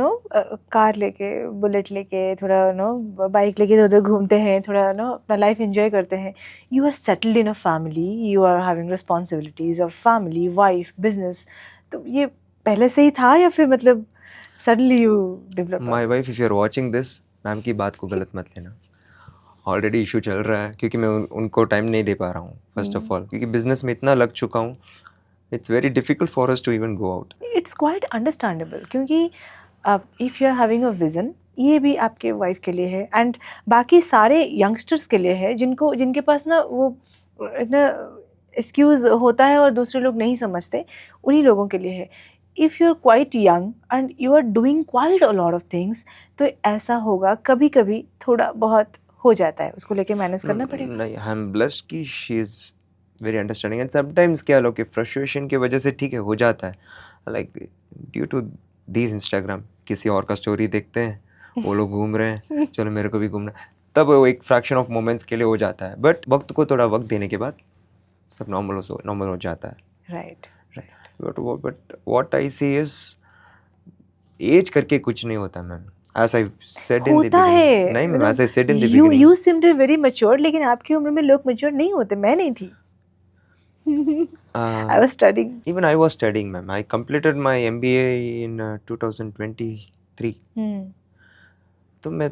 कार लेके, बुलेट लेके, थोड़ा बाइक लेके उधर घूमते हैं, थोड़ा अपना लाइफ एंजॉय करते हैं। You are settled in a family, you are having responsibilities of family, wife, business. तो ये पहले से ही था या फिर मतलब suddenly you develop? My wife, if you are watching this, ma'am की बात को गलत मत लेना। ऑलरेडी इशू चल रहा है क्योंकि मैं उनको टाइम नहीं दे पा रहा हूँ, फर्स्ट ऑफ ऑल, क्योंकि बिजनेस में इतना लग चुका हूँ, it's very difficult for us to even go out. It's quite understandable, क्योंकि if you are having a vision, ये भी आपके वाइफ के लिए है एंड बाकी सारे यंगस्टर्स के लिए है जिनके पास ना वो एक ना एक्सक्यूज़ होता है और दूसरे लोग नहीं समझते, उन्हीं लोगों के लिए है। If you are quite young and you are doing quite a lot of things, तो ऐसा होगा कभी कभी थोड़ा बहुत हो जाता है, उसको लेके मैनेज करना पड़ेगा। नहीं, आई एम ब्लेस्ड कि she is very understanding, and sometimes क्या लोग कि फ्रस्ट्रेशन की वजह से ठीक है हो जाता है, like due to these Instagram, किसी और का स्टोरी देखते हैं, वो लोग घूम रहे हैं, चलो मेरे को भी घूमना, तब वो एक फ्रैक्शन ऑफ मोमेंट्स के लिए हो जाता है, बट वक्त को थोड़ा वक्त देने के बाद सब नॉर्मल हो जाता है। Right. But what I see is, as करके कुछ नहीं होता ma'am, as I said in the होता beginning. है, नहीं ma'am, as I said in the you beginning. you seemed very matured, लेकिन आपकी उम्र में लोग mature नहीं होते, मैं नहीं थी। I was studying. Even I was studying, ma'am. I completed my MBA in 2023. तो मैं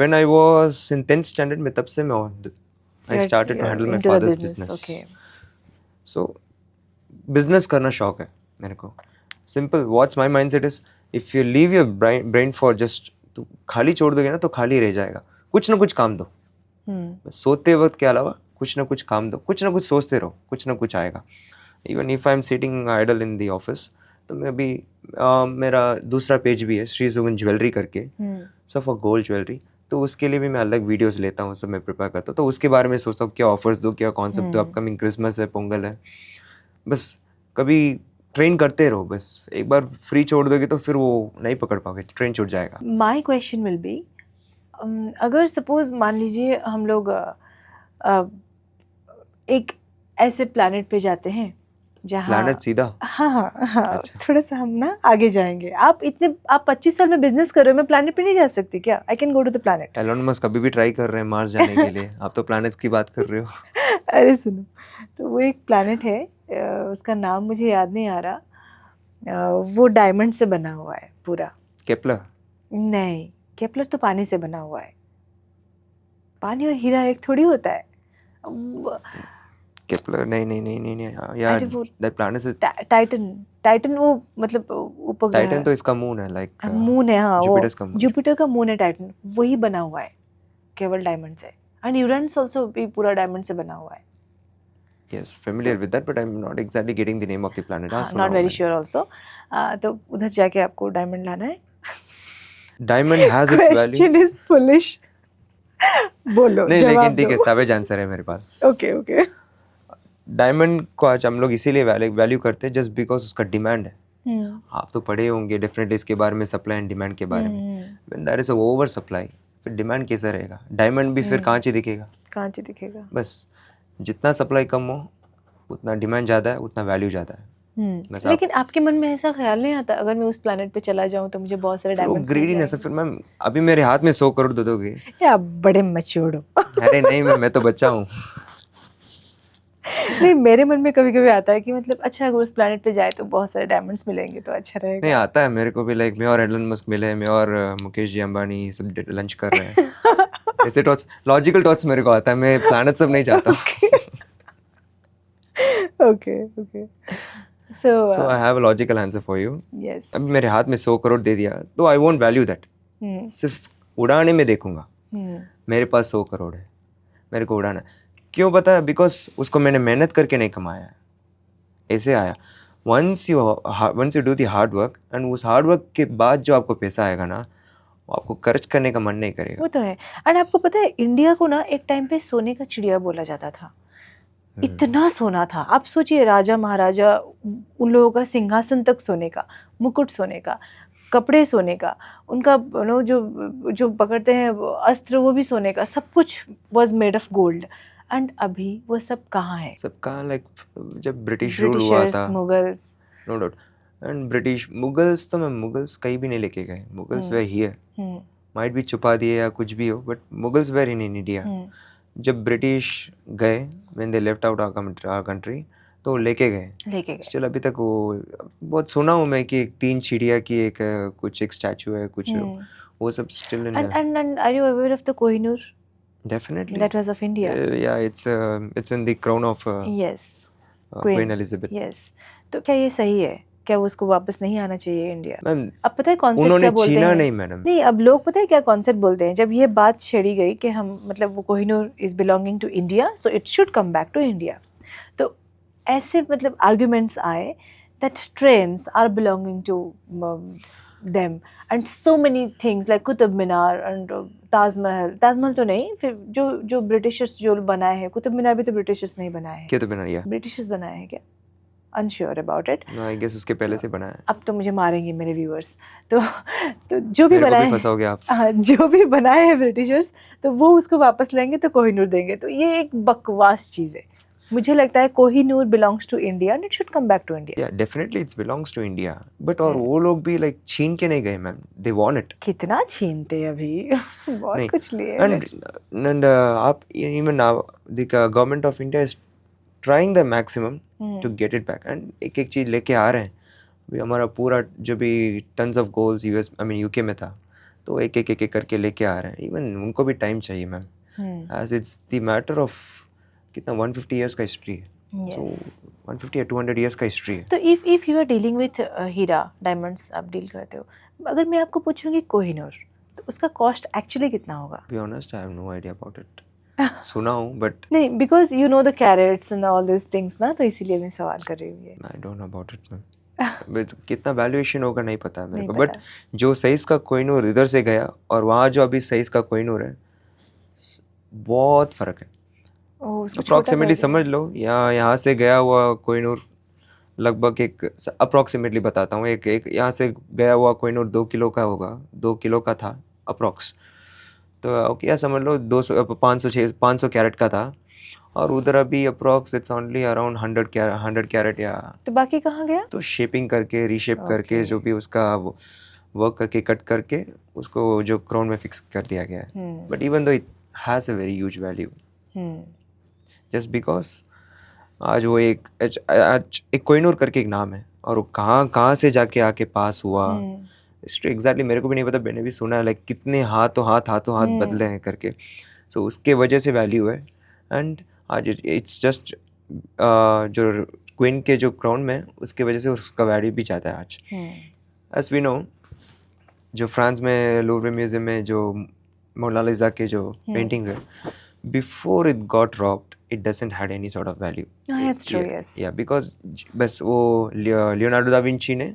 when I was in 10th standard में तब से मैं I started to handle my into the father's business. business. Okay. So business करना शौक है मेरे को. Simple. What's my mindset is, if you leave your brain for just, तो खाली छोड़ दोगे ना तो खाली रह जाएगा. कुछ ना कुछ काम दो. सोते वक्त के अलावा कुछ ना कुछ काम दो, कुछ ना कुछ सोचते रहो, कुछ ना कुछ आएगा. Even if I am sitting idol in the office, तो मैं अभी मेरा दूसरा पेज भी है, श्री सुगन ज्वेलरी करके, सो फॉर गोल्ड ज्वेलरी, तो उसके लिए भी मैं अलग वीडियोस लेता हूँ, सब मैं प्रिपेयर करता हूँ, तो उसके बारे में सोचता हूँ क्या ऑफर्स दो, क्या कॉन्सेप्ट दो, अपकमिंग क्रिसमस है, पोंगल है, बस कभी ट्रेन करते रहो. बस एक बार फ्री छोड़ दोगे तो फिर वो नहीं पकड़ पाओगे, ट्रेन छूट जाएगा. माई क्वेश्चन विल बी, अगर सपोज मान लीजिए हम लोग एक ऐसे प्लैनेट पे जाते हैं जहाँ प्लैनेट सीधा, हाँ, अच्छा. थोड़ा सा हम ना आगे जाएंगे. आप 25 साल में बिजनेस कर रहे हो, मैं प्लैनेट पे नहीं जा सकती क्या? I can go to the planet. Elon Musk कभी भी ट्राई कर रहे हैं मार्स जाने के लिए, आप तो प्लैनेट्स की बात कर रहे हो. अरे सुनो, तो वो एक प्लैनेट है, उसका नाम मुझे याद नहीं आ रहा, वो डायमंड से बना हुआ है पूरा. केपलर? नहीं, केपलर तो पानी से बना हुआ है. पानी और हीरा एक थोड़ी होता है. केपलर नहीं यार, दैट प्लैनेट इज टाइटन वो मतलब उपग्रह. टाइटन तो इसका मून है, लाइक मून है, हाँ, वो जुपिटर का मून है टाइटन, वही बना हुआ है केवल डायमंड से. एंड यूरेनस आल्सो भी पूरा डायमंड से बना हुआ है. Yes, familiar with that, but I'm not exactly getting the name of the planet. Not very sure also. तो उधर जाके आपको डायमंड लाना है. Diamond has its value. Question is foolish. बोलो, नहीं, जवाब लेकिन ठीक है, दो. savage आंसर है मेरे पास. Okay. डायमंड को आज हम लोग इसीलिए वैल्यू करते हैं जस्ट बिकॉज उसका डिमांड है. आप तो पढ़े होंगे डेफिनेटली इसके बारे में, सप्लाई एंड डिमांड के बारे में. When there is a over supply, फिर डिमांड कैसा रहेगा? डायमंड भी फिर कांच ही दिखेगा. बस जितना सप्लाई कम हो उतना डिमांड ज़्यादा है, उतना वैल्यू ज़्यादा है. लेकिन आपके मन में ऐसा ख्याल नहीं आता अगर मैं उस प्लैनेट पे चला जाऊं तो मुझे बहुत सारे डायमंड्स मिल ग्रीडीनेस है. फिर मैम अभी मेरे हाथ में 100 करोड़ दे दोगे? आप बड़े मैच्योर्ड हो. अरे नहीं मैं तो बच्चा हूँ. नहीं, मेरे मन में कभी कभी आता है कि मतलब अच्छा अगर उस प्लैनेट पे जाए तो बहुत सारे डायमंड्स मिलेंगे तो अच्छा रहेगा. नहीं, आता है मेरे को भी, लाइक मैं और एलन मस्क मिले, मैं और मुकेश जी अंबानी सब लंच कर रहे हैं. ऐसे थॉट्स, लॉजिकल थॉट्स मेरे को आता है, मैं प्लैनेट सब नहीं चाहता. Okay. So I have a logical answer for you. Yes. अभी मेरे हाथ में 100 करोड़ दे दिया तो I won't value that. सिर्फ उड़ाने में देखूंगा. मेरे पास 100 करोड़ है, मेरे को उड़ाना. क्यों पता है? बिकॉज उसको मैंने मेहनत करके नहीं कमाया है, ऐसे आया. once you do the hard work, and उस हार्ड वर्क के बाद जो आपको पैसा आएगा ना, वो आपको खर्च करने का मन नहीं करेगा. वो तो है. एंड आपको पता है इंडिया को ना एक टाइम पे सोने का चिड़िया बोला जाता था. इतना सोना था. आप सोचिए, राजा महाराजा, उन लोगों का सिंहासन तक सोने का, मुकुट सोने का, कपड़े सोने का, उनका जो जो पकड़ते हैं वो अस्त्र वो भी सोने का, सब कुछ was made of gold. And अभी वो सब कहाँ है? सब कहाँ, लाइक जब ब्रिटिश रूल हुआ ब्रिटिशर्स, था, Mughals. No doubt, and British Mughals तो मैं मुगल्स कहीं भी नहीं लेके गए, मुगल्स वेर हियर, माइट भी छुपा दिए या कुछ भी हो, but Mughals were in India. जब ब्रिटिश गए, when they left out our country, तो वो लेके गए। स्टिल अभी तक वो बहुत सुना हूँ मैं कि 3 चिड़िया की एक कुछ एक स्टैचू है, कुछ वो सब still in. And are you aware of the Kohinoor? Definitely. That was of India. Yeah, it's in the crown of Yes. Queen Elizabeth. Yes. तो क्या ये सही है? क्या उसको वापस नहीं आना चाहिए इंडिया? मैम, अब पता है कॉन्सेप्ट उन्होंने क्या बोलते छीना हैं? नहीं मैडम। नहीं, अब लोग पता है क्या कॉन्सेप्ट बोलते हैं, जब ये बात छेड़ी गई कि हम मतलब वो Kohinoor is belonging to India, so it should come back to India. तो ऐसे मतलब आर्ग्यूमेंट्स आए that trains are belonging to them and so many things like Qutub Minar and Taj Mahal तो नहीं, फिर जो ब्रिटिशर्स जो बनाए हैं, कुतुब मीनार भी तो ब्रिटिशर्स नहीं बनाए हैं। कुतुब मीनार, या ब्रिटिशर्स बनाए हैं क्या? Unsure about it. I guess उसके पहले से बनाया है। अब तो मुझे मारेंगे मेरे व्यूअर्स। तो जो भी मेरे को बनाए भी फंसाओगे आप। हाँ, जो भी बनाए हैं ब्रिटिशर्स, तो वो उसको वापस लेंगे तो कोहिनूर देंगे। तो ये एक बकवास चीज़ है। मुझे लगता है Kohinoor belongs to India and it should come back to India. Yeah definitely it's belongs to India, but और वो लोग भी लाइक छीन के नहीं गए मैम, दे वांट इट। कितना छीनते अभी बहुत कुछ लिए। एंड आप even now the government of India is trying the maximum to get it back, and एक एक चीज़ लेके आ रहे हैं। अभी हमारा पूरा जो भी tons of goals US I mean UK में था, तो एक एक करके लेके आ रहे हैं। इवन उनको भी टाइम चाहिए ma'am, as it's the matter of कितना 150 इयर्स का हिस्ट्री है। सो 150 या 200 इयर्स का हिस्ट्री है। तो if you are dealing with हीरा डायमंड्स, आप डील करते हो, अगर मैं आपको पूछूंगी कोहिनूर, तो उसका कॉस्ट एक्चुअली कितना होगा? Be honest, I have no idea about it. सुना हूँ बट नहीं, because you know the carats and all this things ना, तो इसीलिए मैं सवाल कर रही हूँ। I don't know about it ma'am. कितना वैल्यूएशन होगा नहीं पता है मेरे को, बट जो साइज का कोहिनूर इधर से गया और वहाँ जो अभी साइज का कोहिनूर है, बहुत फर्क है। अप्रॉक्सीमेटली समझ लो, यहाँ से गया हुआ कोहिनूर लगभग एक अप्रॉक्सीमेटली बताता हूँ, एक यहाँ से गया हुआ कोहिनूर 2 किलो का होगा, 2 किलो का था अप्रॉक्स। तो क्या समझ लो 500 कैरेट का था, और उधर अभी approx it's only around 100 carat. या तो बाकी कहाँ गया? तो शेपिंग करके, रीशेप करके, जो भी उसका वर्क करके, कट करके उसको जो क्राउन में फिक्स कर दिया गया है। But even though it has a very huge value, just because आज वो एक कोहिनूर करके एक नाम है, और वो कहाँ से जाके आके पास हुआ, हिस्ट्री एग्जैक्टली मेरे को भी नहीं पता। मैंने भी सुना है लाइक कितने हाथों हाथ बदले हैं करके। सो उसके वजह से वैल्यू है। एंड आज इट्स जस्ट जो क्वीन के जो क्राउन में, उसके वजह से उसका वैल्यू भी ज़्यादा है आज। एज वी नो, जो फ्रांस में लूवरे म्यूजियम में जो मोनालिसा के जो पेंटिंग्स है, before it got robbed it doesn't had any sort of value. That's true, yes. या बिकॉज बस वो लियोनार्डो दा विंची ने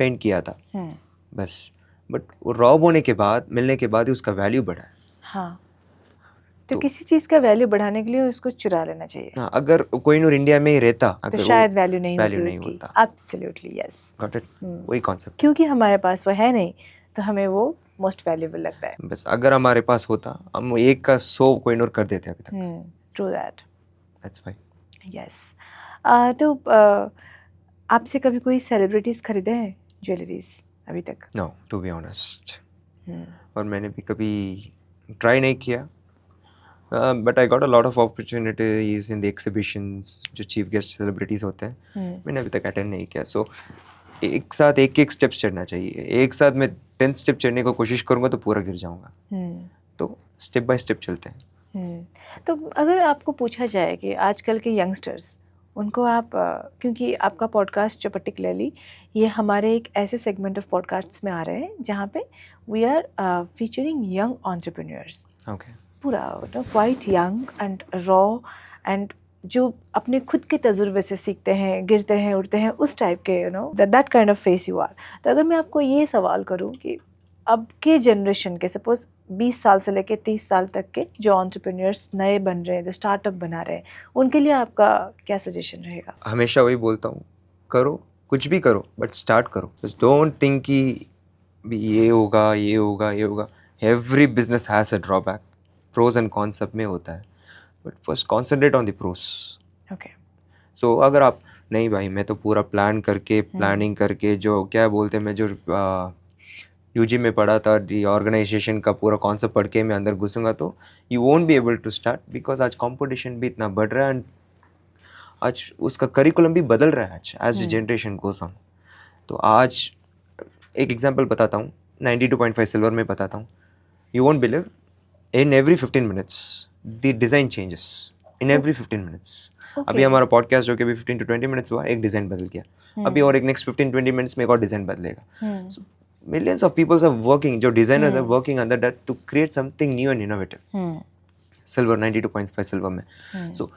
पेंट किया था बस, बट वो रॉब होने के बाद, मिलने के बाद ही उसका वैल्यू बढ़ा है। हाँ, तो किसी चीज़ का वैल्यू बढ़ाने के लिए उसको चुरा लेना चाहिए। हाँ, अगर कोहिनूर इंडिया में ही रहता तो शायद वैल्यू नहीं होती उसकी। होता। एब्सोल्युटली, यस, गॉट इट, वही कॉन्सेप्ट। क्योंकि हमारे पास वो है नहीं, तो हमें वो मोस्ट वैल्यूएबल लगता है। बस अगर हमारे पास होता, हम एक का 100 कोहिनूर कर देते अभी तक। True that, that's why. Yes. तो आपसे कभी कोई सेलिब्रिटीज खरीदे हैं ज्वेलरीज अभी तक? नो, टू बी ऑनेस्ट, और मैंने भी कभी ट्राई नहीं किया। But I got a lot of opportunities in the exhibitions, जो चीफ गेस्ट सेलिब्रिटीज होते हैं, मैंने अभी तक अटेंड नहीं किया। सो एक साथ एक स्टेप्स चढ़ना चाहिए। एक साथ मैं 10 स्टेप चढ़ने को कोशिश करूँगा तो पूरा गिर जाऊँगा। तो स्टेप बाय स्टेप चलते हैं। तो अगर आपको पूछा जाए कि आजकल के यंगस्टर्स, उनको आप क्योंकि आपका पॉडकास्ट जो पर्टिकुलरली ये हमारे एक ऐसे सेगमेंट ऑफ पॉडकास्ट्स में आ रहे हैं जहाँ पे we are featuring young entrepreneurs, okay, पूरा quite young and raw, and जो अपने खुद के तजुर्बे से सीखते हैं, गिरते हैं, उड़ते हैं, उस टाइप के that kind of face you are. तो अगर मैं आपको ये सवाल करूँ कि अब के जनरेशन के, सपोज 20 साल से लेके 30 साल तक के जो एंटरप्रेन्योर्स नए बन रहे हैं, जो स्टार्टअप बना रहे हैं, उनके लिए आपका क्या सजेशन रहेगा? हमेशा वही बोलता हूँ, करो, कुछ भी करो, बट स्टार्ट करो। बस डोंट थिंक कि भी ये होगा, ये होगा, ये होगा. Every business has a drawback. Pros and cons सब में होता है, but first concentrate on the pros. Okay. So अगर आप नहीं भाई मैं तो पूरा प्लानिंग करके जो क्या बोलते हैं, मैं जो यूजी में पढ़ा था दी ऑर्गेनाइजेशन का पूरा कॉन्सेप्ट पढ़ के मैं अंदर घुसूंगा तो you won't be able to start, because आज कंपटीशन भी इतना बढ़ रहा है एंड आज उसका करिकुलम भी बदल रहा है आज एज जनरेशन गोस ऑन. तो आज एक एग्जांपल बताता हूँ, 92.5 सिल्वर में बताता हूँ. You won't believe, in every 15 minutes the design changes. In every 15 minutes. अभी हमारा पॉडकास्ट जो कि अभी 15 to 20 मिनट्स हुआ, एक डिज़ाइन बदल गया. अभी और एक नेक्स्ट 15-20 मिनट्स में एक और डिज़ाइन बदलेगा. सो millions of people are working, जो designers are working under that to create something new and innovative. Silver 92.5 silver में. सो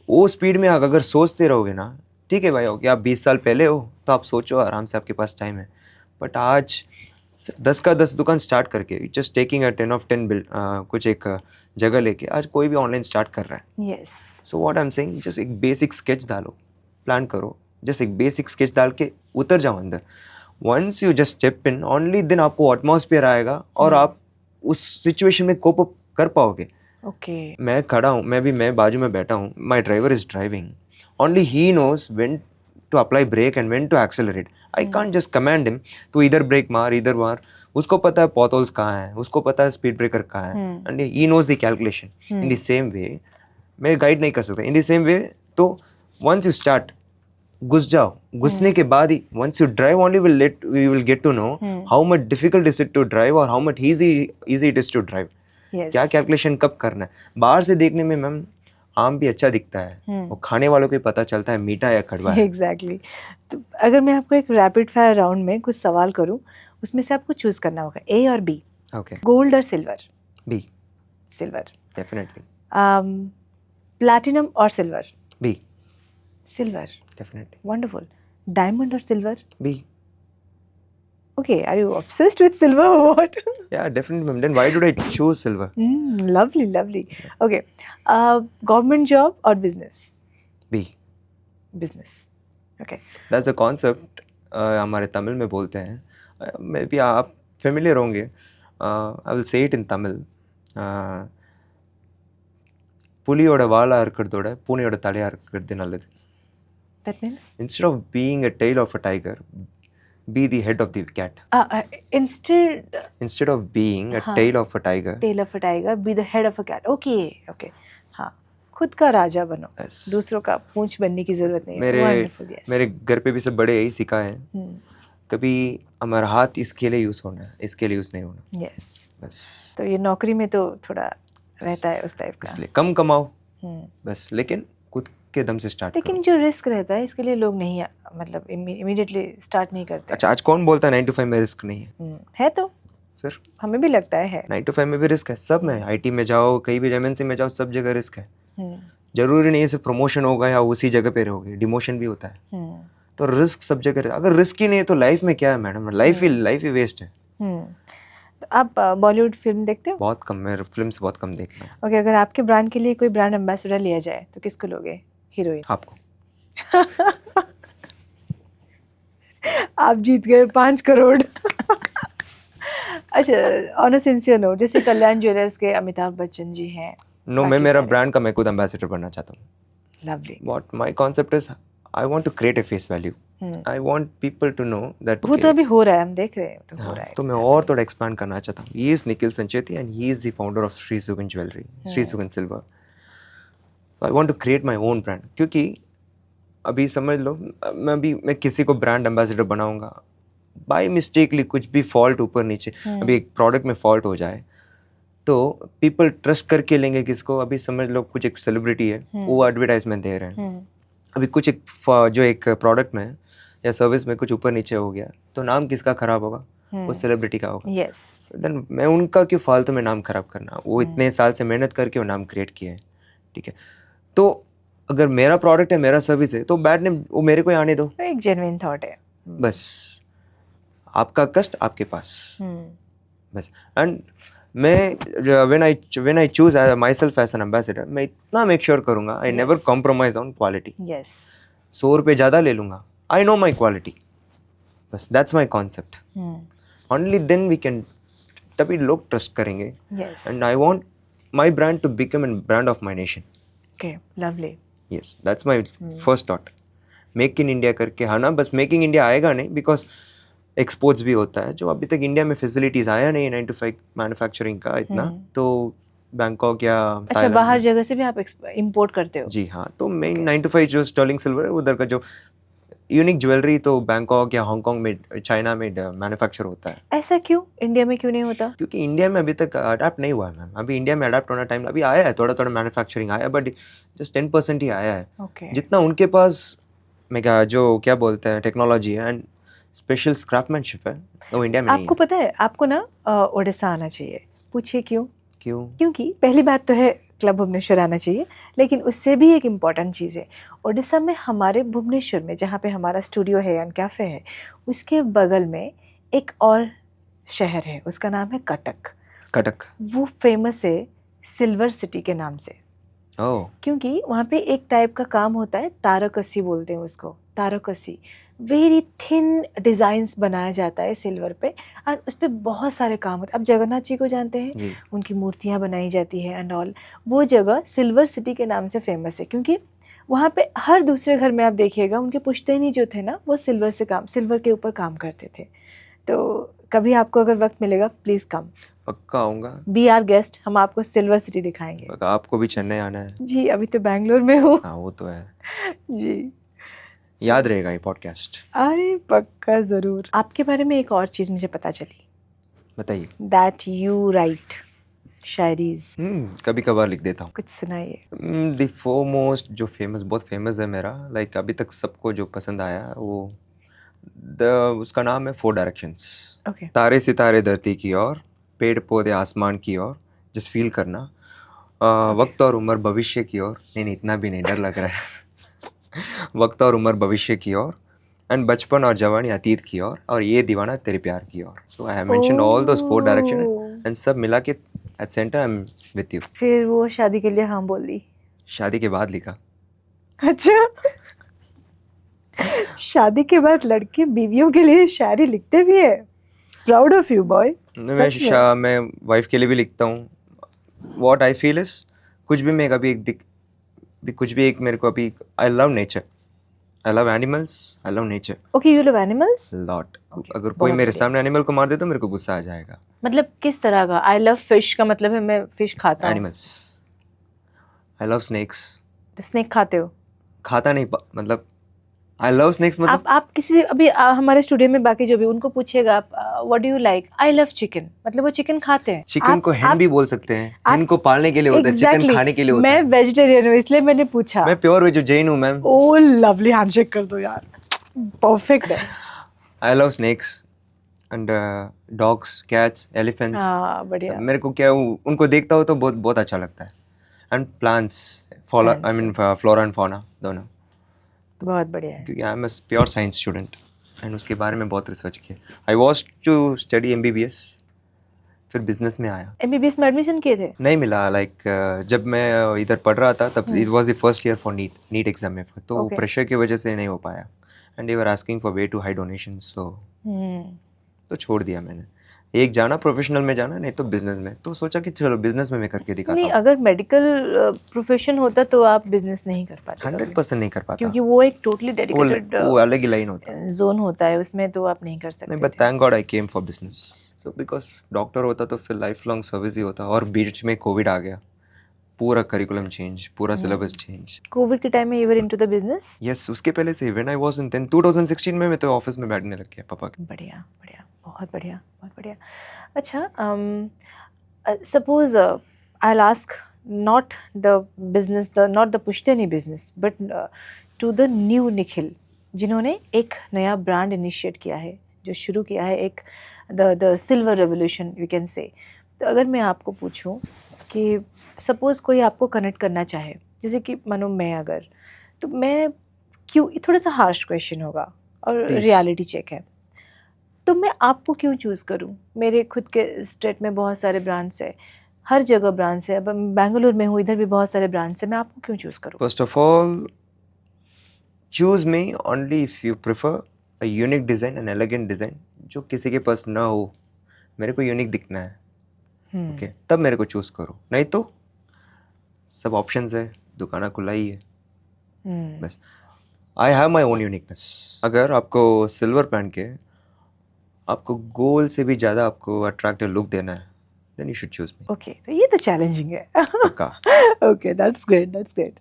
वो स्पीड में अगर सोचते रहोगे ना, ठीक है भाई, ओके आप 20 साल पहले हो तो आप सोचो आराम से, आपके पास टाइम है. बट आज सिर्फ 10 का 10 दुकान स्टार्ट करके just taking a 10 of 10 build कुछ एक जगह लेके आज कोई भी ऑनलाइन स्टार्ट कर रहा है. Yes. So what I am saying, just एक बेसिक स्केच डालो, प्लान करो, जस्ट एक बेसिक स्केच डाल के उतर जाओ अंदर. Once you just step in, only then आपको एटमॉस्फेयर आएगा और आप उस सिचुएशन में कोप अप कर पाओगे. ओके. मैं खड़ा हूँ, मैं बाजू में बैठा हूँ, my driver is driving, only he knows when to apply brake and when to accelerate. I can't just command him तू इधर ब्रेक मार, इधर मार. उसको पता है पॉथहोल्स कहाँ है, उसको पता है स्पीड ब्रेकर कहाँ है, and he knows the calculation. In the same way मैं गाइड नहीं कर सकता. इन द सेम वे तो वंस यू स्टार्ट, घुस जाओ. घुसने के बाद ही once you drive only you will get to know how much difficult is it to drive और how much easy it is to drive. क्या कैलकुलेशन कब करना है. बाहर से देखने में मैम आम भी अच्छा दिखता है, वो खाने वालों को ही पता चलता है मीठा या कड़वा है. एग्जैक्टली. तो अगर मैं आपको एक रैपिड फायर राउंड में कुछ सवाल करूं, उसमें से आपको चूज करना होगा ए और बी. ओके. गोल्ड और silver. B. Silver. Definitely. Platinum और silver. B. Silver. Definitely. Wonderful. Diamond और silver. B. Okay, are you obsessed with silver or what? Yeah, definitely, ma'am. Then why did I choose silver? Lovely, lovely. Okay, government job or business? B. Business. Okay. That's a concept. हमारे तमिल में बोलते हैं. Maybe आप familiar होंगे. I will say it in Tamil. புலியோட வாலா இருக்கிறதோட பூனையோட தலையா இருக்கிறது நல்லது. That means? Instead of being a tail of a tiger, be the head of the cat. Instead of being a tail of a tiger, be the head of a cat. Okay. हाँ, खुद का राजा बनो. Yes. दूसरों का पूंछ बनने की जरूरत नहीं है. Wonderful, yes. मेरे घर पे भी सब बड़े यही सिखाए हैं. कभी हमारा हाथ इसके लिए यूज होना है, इसके लिए यूज नहीं होना. Yes. बस. तो ये नौकरी में तो थोड़ा रहता है उस टाइप का. इसलिए कम कमाओ बस, लेकिन खुद के दम से स्टार्ट. लेकिन जो रिस्क रहता है इसके लिए लोग नहीं, मतलब इमीडिएटली स्टार्ट नहीं करते. अच्छा, आज कौन बोलता है 9 to 5 में रिस्क नहीं है? है तो फिर हमें भी लगता है 9 to 5 में भी रिस्क है. सब में, आईटी में जाओ, कहीं भी एमएनसी में जाओ, सब जगह रिस्क है. जरूरी नहीं है सिर्फ प्रमोशन होगा या उसी जगह पे रहोगे, डिमोशन भी होता है. तो रिस्क सब जगह. अगर रिस्क ही नहीं है तो लाइफ में क्या है मैडम? लाइफ ही वेस्ट है. तो आप बॉलीवुड फिल्म देखते हो? बहुत कम. मैं फिल्म्स बहुत कम देखता हूँ. ओके, अगर आपके ब्रांड के लिए कोई ब्रांड एम्बेसडर लिया जाए तो किसको लोगे? हीरोइन. आपको. आप जीत गए 5 करोड़. अच्छा, ऑन अ सिंसियर नोट, जैसे कल्याण ज्वेलर्स के अमिताभ बच्चन जी हैं. नो, मैं मेरा ब्रांड का मैं खुद एम्बेसडर बनना चाहता हूँ. Lovely. What my concept is, I want to create a face value. I want people to know that वो तो अभी हो रहा है, हम देख रहे हैं. तो हो रहा है. तो मैं और थोड़ा एक्सपांड करना चाहता हूँ. He is Nikhil Sancheti and he is the founder of Shri Sugan jewellery, Shri Sugan silver. I want to create my own brand. क्योंकि अभी समझ लो, मैं किसी को ब्रांड एम्बेसडर बनाऊंगा, बाय मिस्टेकली कुछ भी फॉल्ट ऊपर नीचे, अभी एक प्रोडक्ट में फॉल्ट हो जाए तो पीपल ट्रस्ट करके लेंगे किसको? अभी समझ लो कुछ एक सेलिब्रिटी है, वो एडवर्टाइजमेंट दे रहे हैं. अभी कुछ एक जो एक प्रोडक्ट में या सर्विस में कुछ ऊपर नीचे हो गया तो नाम किसका खराब होगा? वो सेलिब्रिटी का होगा. यस. देन मैं उनका क्यों फालतू में नाम खराब करना? वो इतने साल से मेहनत करके वो नाम क्रिएट किए हैं. ठीक है, तो अगर मेरा प्रोडक्ट है, मेरा सर्विस है, तो बैड नेम वो मेरे को ही आने दो. एक जेन्युइन थॉट है. बस आपका कष्ट आपके पास. बस. एंड मैं when I choose myself as an ambassador, मैं इतना मेक श्योर करूंगा, I never compromise on quality. Yes. 100 रुपये ज़्यादा ले लूँगा, आई नो माई क्वालिटी. बस that's my concept. only then we can, तभी लोग ट्रस्ट करेंगे. Yes. And I want my brand to become a brand of my nation. Okay, lovely. Yes, that's my first thought. Make in India करके, हाँ ना, बस make in India आएगा नहीं, because exports भी होता है जो अभी तक इंडिया में फैसिलिटीज आया नहीं 9 to 5 मैन्युफैक्चरिंग का इतना. तो बैंकॉक या अच्छा, बाहर जगह से भी आप इंपोर्ट करते हो? जी हाँ. तो मेन 9 to 5 जो स्टर्लिंग सिल्वर है उधर का जो यूनिक ज्वेलरी तो बैंकॉक या हांगकांग में, चाइना में मैन्युफैक्चर होता है. ऐसा क्यों? इंडिया में क्यों नहीं होता? क्योंकि इंडिया में अभी तक अडेप्ट नहीं हुआ है मैम. अभी इंडिया में अडेप्ट होना टाइम, अभी आया है थोड़ा थोड़ा मैन्युफैक्चरिंग आया, बट जस्ट 10% ही आया है. Okay. जितना उनके पास मैं क्या बोलते हैं टेक्नोलॉजी है एंड स्पेशल स्क्रैपमैनशिप है, वो इंडिया में नहीं आपको है. पता है, आपको ना ओडिशा आना चाहिए. पूछिए क्यों? क्यों? क्योंकि पहली बात तो है क्लब भुवनेश्वर आना चाहिए, लेकिन उससे भी एक इम्पॉर्टेंट चीज़ है. ओडिशा में, हमारे भुवनेश्वर में जहाँ पे हमारा स्टूडियो है एंड कैफ़े है, उसके बगल में एक और शहर है, उसका नाम है कटक. कटक. वो फेमस है सिल्वर सिटी के नाम से, ओह. क्योंकि वहाँ पे एक टाइप का काम होता है, तारकसी बोलते हैं उसको, तारकसी. वेरी थिन डिज़ाइंस बनाया जाता है सिल्वर पे, और उस पर बहुत सारे काम होते हैं. आप जगन्नाथ जी को जानते हैं, जी. उनकी मूर्तियाँ बनाई जाती है एंड ऑल. वो जगह सिल्वर सिटी के नाम से फेमस है, क्योंकि वहाँ पे हर दूसरे घर में आप देखिएगा, उनके पुश्तैनी जो थे ना, वो सिल्वर के ऊपर काम करते थे. तो कभी आपको अगर वक्त मिलेगा, प्लीज़ कम, पक्का आऊँगा. Be our guest. हम आपको सिल्वर सिटी दिखाएंगे. पक्का. आपको भी चेन्नई आना है. जी, अभी तो बैंगलोर में हूँ. हाँ वो तो है. जी, याद रहेगा ये पॉडकास्ट. अरे पक्का ज़रूर. आपके बारे में एक और चीज़ मुझे पता चली, बताइए. That you right shayaris. कभी कभार लिख देता हूँ. कुछ सुनाइए. द फोरमोस्ट जो फेमस, बहुत फेमस है मेरा, लाइक अभी तक सबको जो पसंद आया वो उसका नाम है 4 डायरेक्शंस. ओके. तारे सितारे धरती की ओर, पेड़ पौधे आसमान की ओर, जस्ट फील करना. वक्त और उम्र भविष्य की ओर, नहीं इतना भी नहीं, डर लग रहा है. वक्त और उम्र भविष्य की ओर, एंड बचपन और जवानी अतीत की ओर, और ये दीवाना तेरे प्यार की ओर. So I have mentioned all those 4 direction and सब मिला के at centre I am with you. फिर वो शादी के लिए हाँ बोल दी? शादी के बाद लिखा. अच्छा. शादी के बाद लड़के बीवियों के लिए शायरी लिखते भी है. Proud of you boy. मैं वाइफ के लिए भी लिखता हूँ. व्हाट आई फील इज, कुछ भी मैं कभी कुछ भी एक मेरे को अभी, I love nature, I love animals, I love nature. Okay, you love animals lot. अगर कोई बहुत मेरे बढ़िया. सामने एनिमल को मार दे तो मेरे को गुस्सा आ जाएगा. मतलब किस तरह का? आई लव फिश का मतलब है मैं फिश खाता हूँ. Animals. I love snakes. Snake खाते हो? खाता नहीं, मतलब आई लव स्नेक्स. मतलब आप किसी अभी हमारे स्टूडियो में बाकी जो भी, उनको पूछिएगा आप what do you like, I love chicken, मतलब वो चिकन खाते हैं. चिकन को हेन भी बोल सकते हैं. हेन को पालने के लिए होता है, चिकन खाने के लिए होता मैं है. वेजिटेरियन हूँ इसलिए मैंने पूछा. मैं प्योर वेज जैन हूँ मैम. ओ लवली, हैंडशेक कर दो यार, परफेक्ट है. आई love snakes and dogs, cats, elephants. हाँ बढ़िया. मेरे को क्या, उनको देखता हो तो बहुत बहुत अच्छा लगता है. And plants, I mean flora and fauna दोनों. बहुत बढ़िया है. क्योंकि I am a pure science student and उसके बारे में बहुत रिसर्च किया. I was to study MBBS, फिर बिजनेस में आया. MBBS में एडमिशन किए थे? नहीं मिला. लाइक जब मैं इधर पढ़ रहा था तब it was the first year for NEET exam में, तो Okay. प्रेशर की वजह से नहीं हो पाया. And they were asking for way too high donation, so तो छोड़ दिया मैंने. एक जाना प्रोफेशनल में जाना, नहीं तो बिजनेस में. तो सोचा कि चलो बिजनेस में मैं करके दिखाता नहीं, हूँ. अगर मेडिकल प्रोफेशन होता तो आप बिजनेस नहीं कर पाते. 100% नहीं कर पाता. क्योंकि वो एक टोटली वो डेडिकेटेड वो अलग ही लाइन होता है. जोन होता है, उसमें तो आप नहीं कर सकते. नहीं, but thank God I came for business. So because doctor होता तो फिर लाइफ लॉन्ग सर्विस ही होता, और बीच में कोविड आ गया, पूरा करिकुलम चेंज, पूरा सिलेबस चेंज. कोविड के टाइम में you were into the business? Yes, उसके पहले से व्हेन आई वाज इन 2016 में मैं तो ऑफिस में बैठने लग गया पापा के. बढ़िया बढ़िया, बहुत बढ़िया, बहुत बढ़िया. अच्छा, suppose I will ask not the business, not the पुश्तैनी business, but to the new Nikhil, जिन्होंने एक नया ब्रांड इनिशिएट किया है, जो शुरू किया है एक the silver revolution you can say. तो अगर मैं आपको पूछूं कि सपोज़ कोई आपको कनेक्ट करना चाहे, जैसे कि मानो मैं अगर, तो मैं क्यों, थोड़ा सा हार्श क्वेश्चन होगा और रियलिटी चेक है, तो मैं आपको क्यों चूज़ करूं? मेरे खुद के स्टेट में बहुत सारे ब्रांड्स है, हर जगह ब्रांड्स है. अब बेंगलुरु में हूँ, इधर भी बहुत सारे ब्रांड्स है. मैं आपको क्यों चूज़ करूं? First of all, choose me only if you prefer a unique design, an elegant design जो किसी के पास ना हो. मेरे को यूनिक दिखना है, ओके, तब मेरे को चूज़ करो. नहीं तो सब ऑप्शंस है, दुकाना खुला ही है. बस I have my own uniqueness. अगर आपको सिल्वर पहन के आपको गोल्ड से भी ज़्यादा आपको अट्रैक्टिव लुक देना है, then you should choose me. Okay, तो ये तो चैलेंजिंग है. पक्का. Okay, that's great, that's great.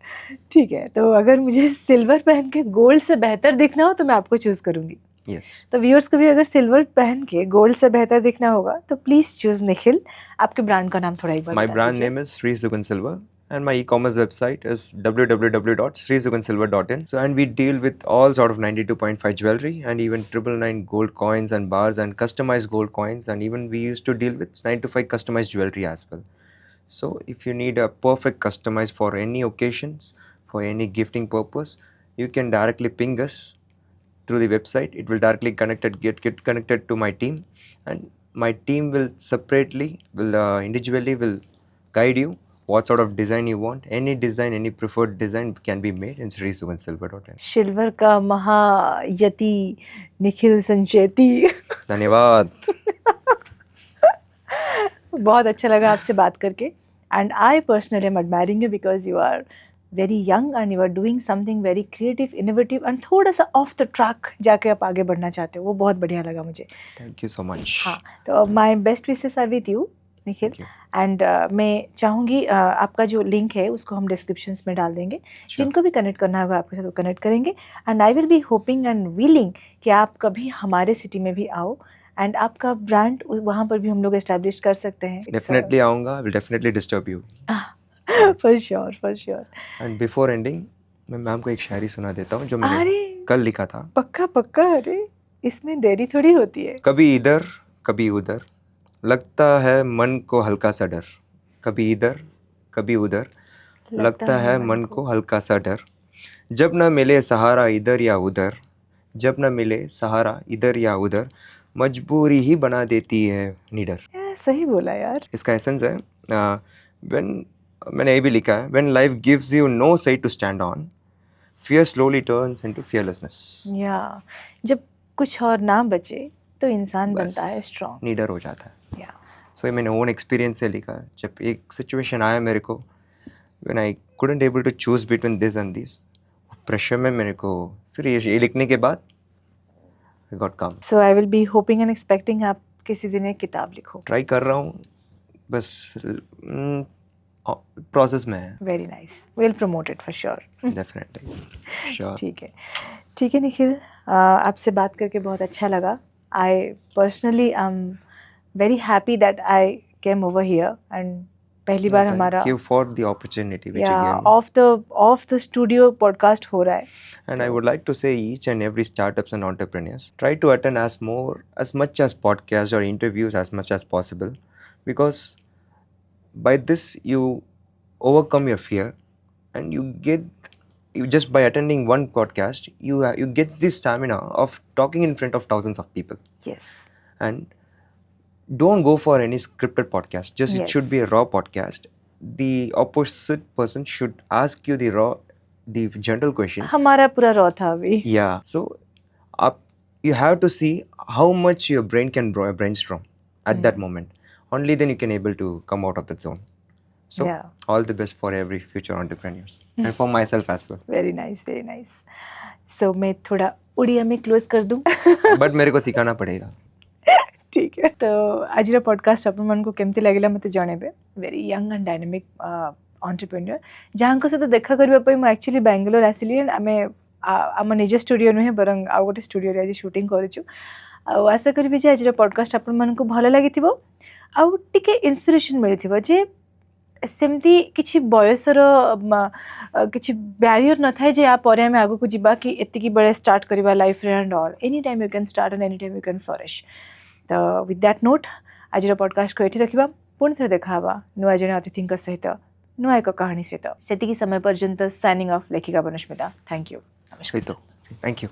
ठीक है, तो अगर मुझे सिल्वर पहन के गोल्ड से बेहतर दिखना हो तो मैं आपको चूज करूंगी. यस. तो व्यूअर्स को भी अगर सिल्वर पहन के गोल्ड से बेहतर दिखना होगा तो प्लीज चूज निखिल. आपके ब्रांड का नाम थोड़ा एक बार My बता brand दीजिए. name is Sri Sugan Silver, and my e-commerce website is www.srisugansilver.in. So, and we deal with all sort of 92.5 jewelry and even 999 gold coins and bars and customized gold coins, and even we used to deal with 9 to 5 customized jewelry as well. So, if you need a perfect customized for any occasions, for any gifting purpose, you can directly ping us through the website. It will directly get connected to my team, and my team will individually will guide you what sort of design you want. Any design, any preferred design can be made in srisugansilver.in. Silver का महायति निखिल संचेती. धन्यवाद. बहुत अच्छा लगा आपसे बात करके. And I personally am admiring you because you are very young and you are doing something very creative, innovative and थोड़ा सा ऑफ द ट्रैक जाके आप आगे बढ़ना चाहते हो. वो बहुत बढ़िया लगा मुझे. Thank you so much. हाँ, तो my best wishes are with you Nikhil. Thank you. And मैं चाहूँगी आपका जो लिंक है उसको हम डिस्क्रिप्शंस में डाल देंगे. जिनको भी कनेक्ट करना होगा आपके साथ वो कनेक्ट करेंगे. And I will be hoping and willing कि आप कभी हमारे सिटी में भी आओ एंड आपका ब्रांड वहाँ पर भी हम लोग एस्टैब्लिश कर सकते हैं. Definitely आऊँगा. I will definitely disturb you. For sure, for sure. And before ending, मैं मैम को एक शायरी सुना देता हूँ जो मैंने अरे कल लिखा था. पक्का पक्का. अरे इसमें देरी थोड़ी होती है. कभी इधर कभी उधर लगता है मन को हल्का सा डर. कभी इधर कभी उधर लगता है मन को हल्का सा डर. जब न मिले सहारा इधर या उधर, जब न मिले सहारा इधर या उधर, मजबूरी ही बना देती है निडर. सही बोला यार. इसका एसेंस है व्हेन, मैंने ये भी लिखा है, when life gives you no side to stand on, fear slowly turns into fearlessness. या जब कुछ और ना बचे तो इंसान बनता है स्ट्रॉन्ग, निडर हो जाता है. या सो ये मैंने ओन एक्सपीरियंस से लिखा है. जब एक सिचुएशन आया मेरे को, when I couldn't able to choose between this and this, pressure में मेरे को फिर ये लिखने के बाद I got calm. So I will be hoping and expecting आप किसी दिन एक किताब लिखो. ट्राई कर रहा हूँ, बस प्रोसेस में है. Very nice, will promote it for sure. Definitely, sure. ठीक है, ठीक है निखिल, आपसे बात करके बहुत अच्छा लगा. I personally I am very happy that I came over here and पहली बार हमारा thank you for the opportunity which you या give me. Of the studio podcast हो रहा है. And I would like to say each and every startups and entrepreneurs try to attend as much as podcasts or interviews as much as possible, because by this you overcome your fear, and you just by attending one podcast you get the stamina of talking in front of thousands of people. Yes. And don't go for any scripted podcast. Just it Yes. should be a raw podcast. The opposite person should ask you the general questions. हमारा पूरा raw था अभी. Yeah. So, you have to see how much your brain can brainstorm at that moment. Only then you can able to come out of that zone. So, Yeah. all the best for every future entrepreneurs and for myself as well. Very nice, very nice. So मैं थोड़ा उड़िया में close कर दूं. But मेरे को सिखाना पड़ेगा. ठीक है, तो आजिर पॉडकास्ट आपको केमती लगे मत जनइबे. Very young and dynamic entrepreneur जहाँ सहित देखा करने मुझे एक्चुअली बेंगलोर आसिली. आम आम निज स्टूडियो नुहे बरং आउ गोटे स्टूडियो आज शूटिंग करूँ. आशा करी जे आज पॉडकास्ट आपको भल लगी आउ टिके इंस्पिरेशन मिली जे सेमती किसी बयसर किसी बैरियर न थाए जे या पर आम आगक जावा कि एतिकी बेले स्टार्ट करवा लाइफ रे and all. Any time you can start and any time you can flourish. तो विथ दैट नोट आज पॉडकास्ट को ये रखा. पुणी थे देखा नुआ जड़े अतिथि सहित नुआ एक कहानी सहित. से समय पर्यंत साइनिंग ऑफ लेखिका Vanasmita. Thank you. Thank you.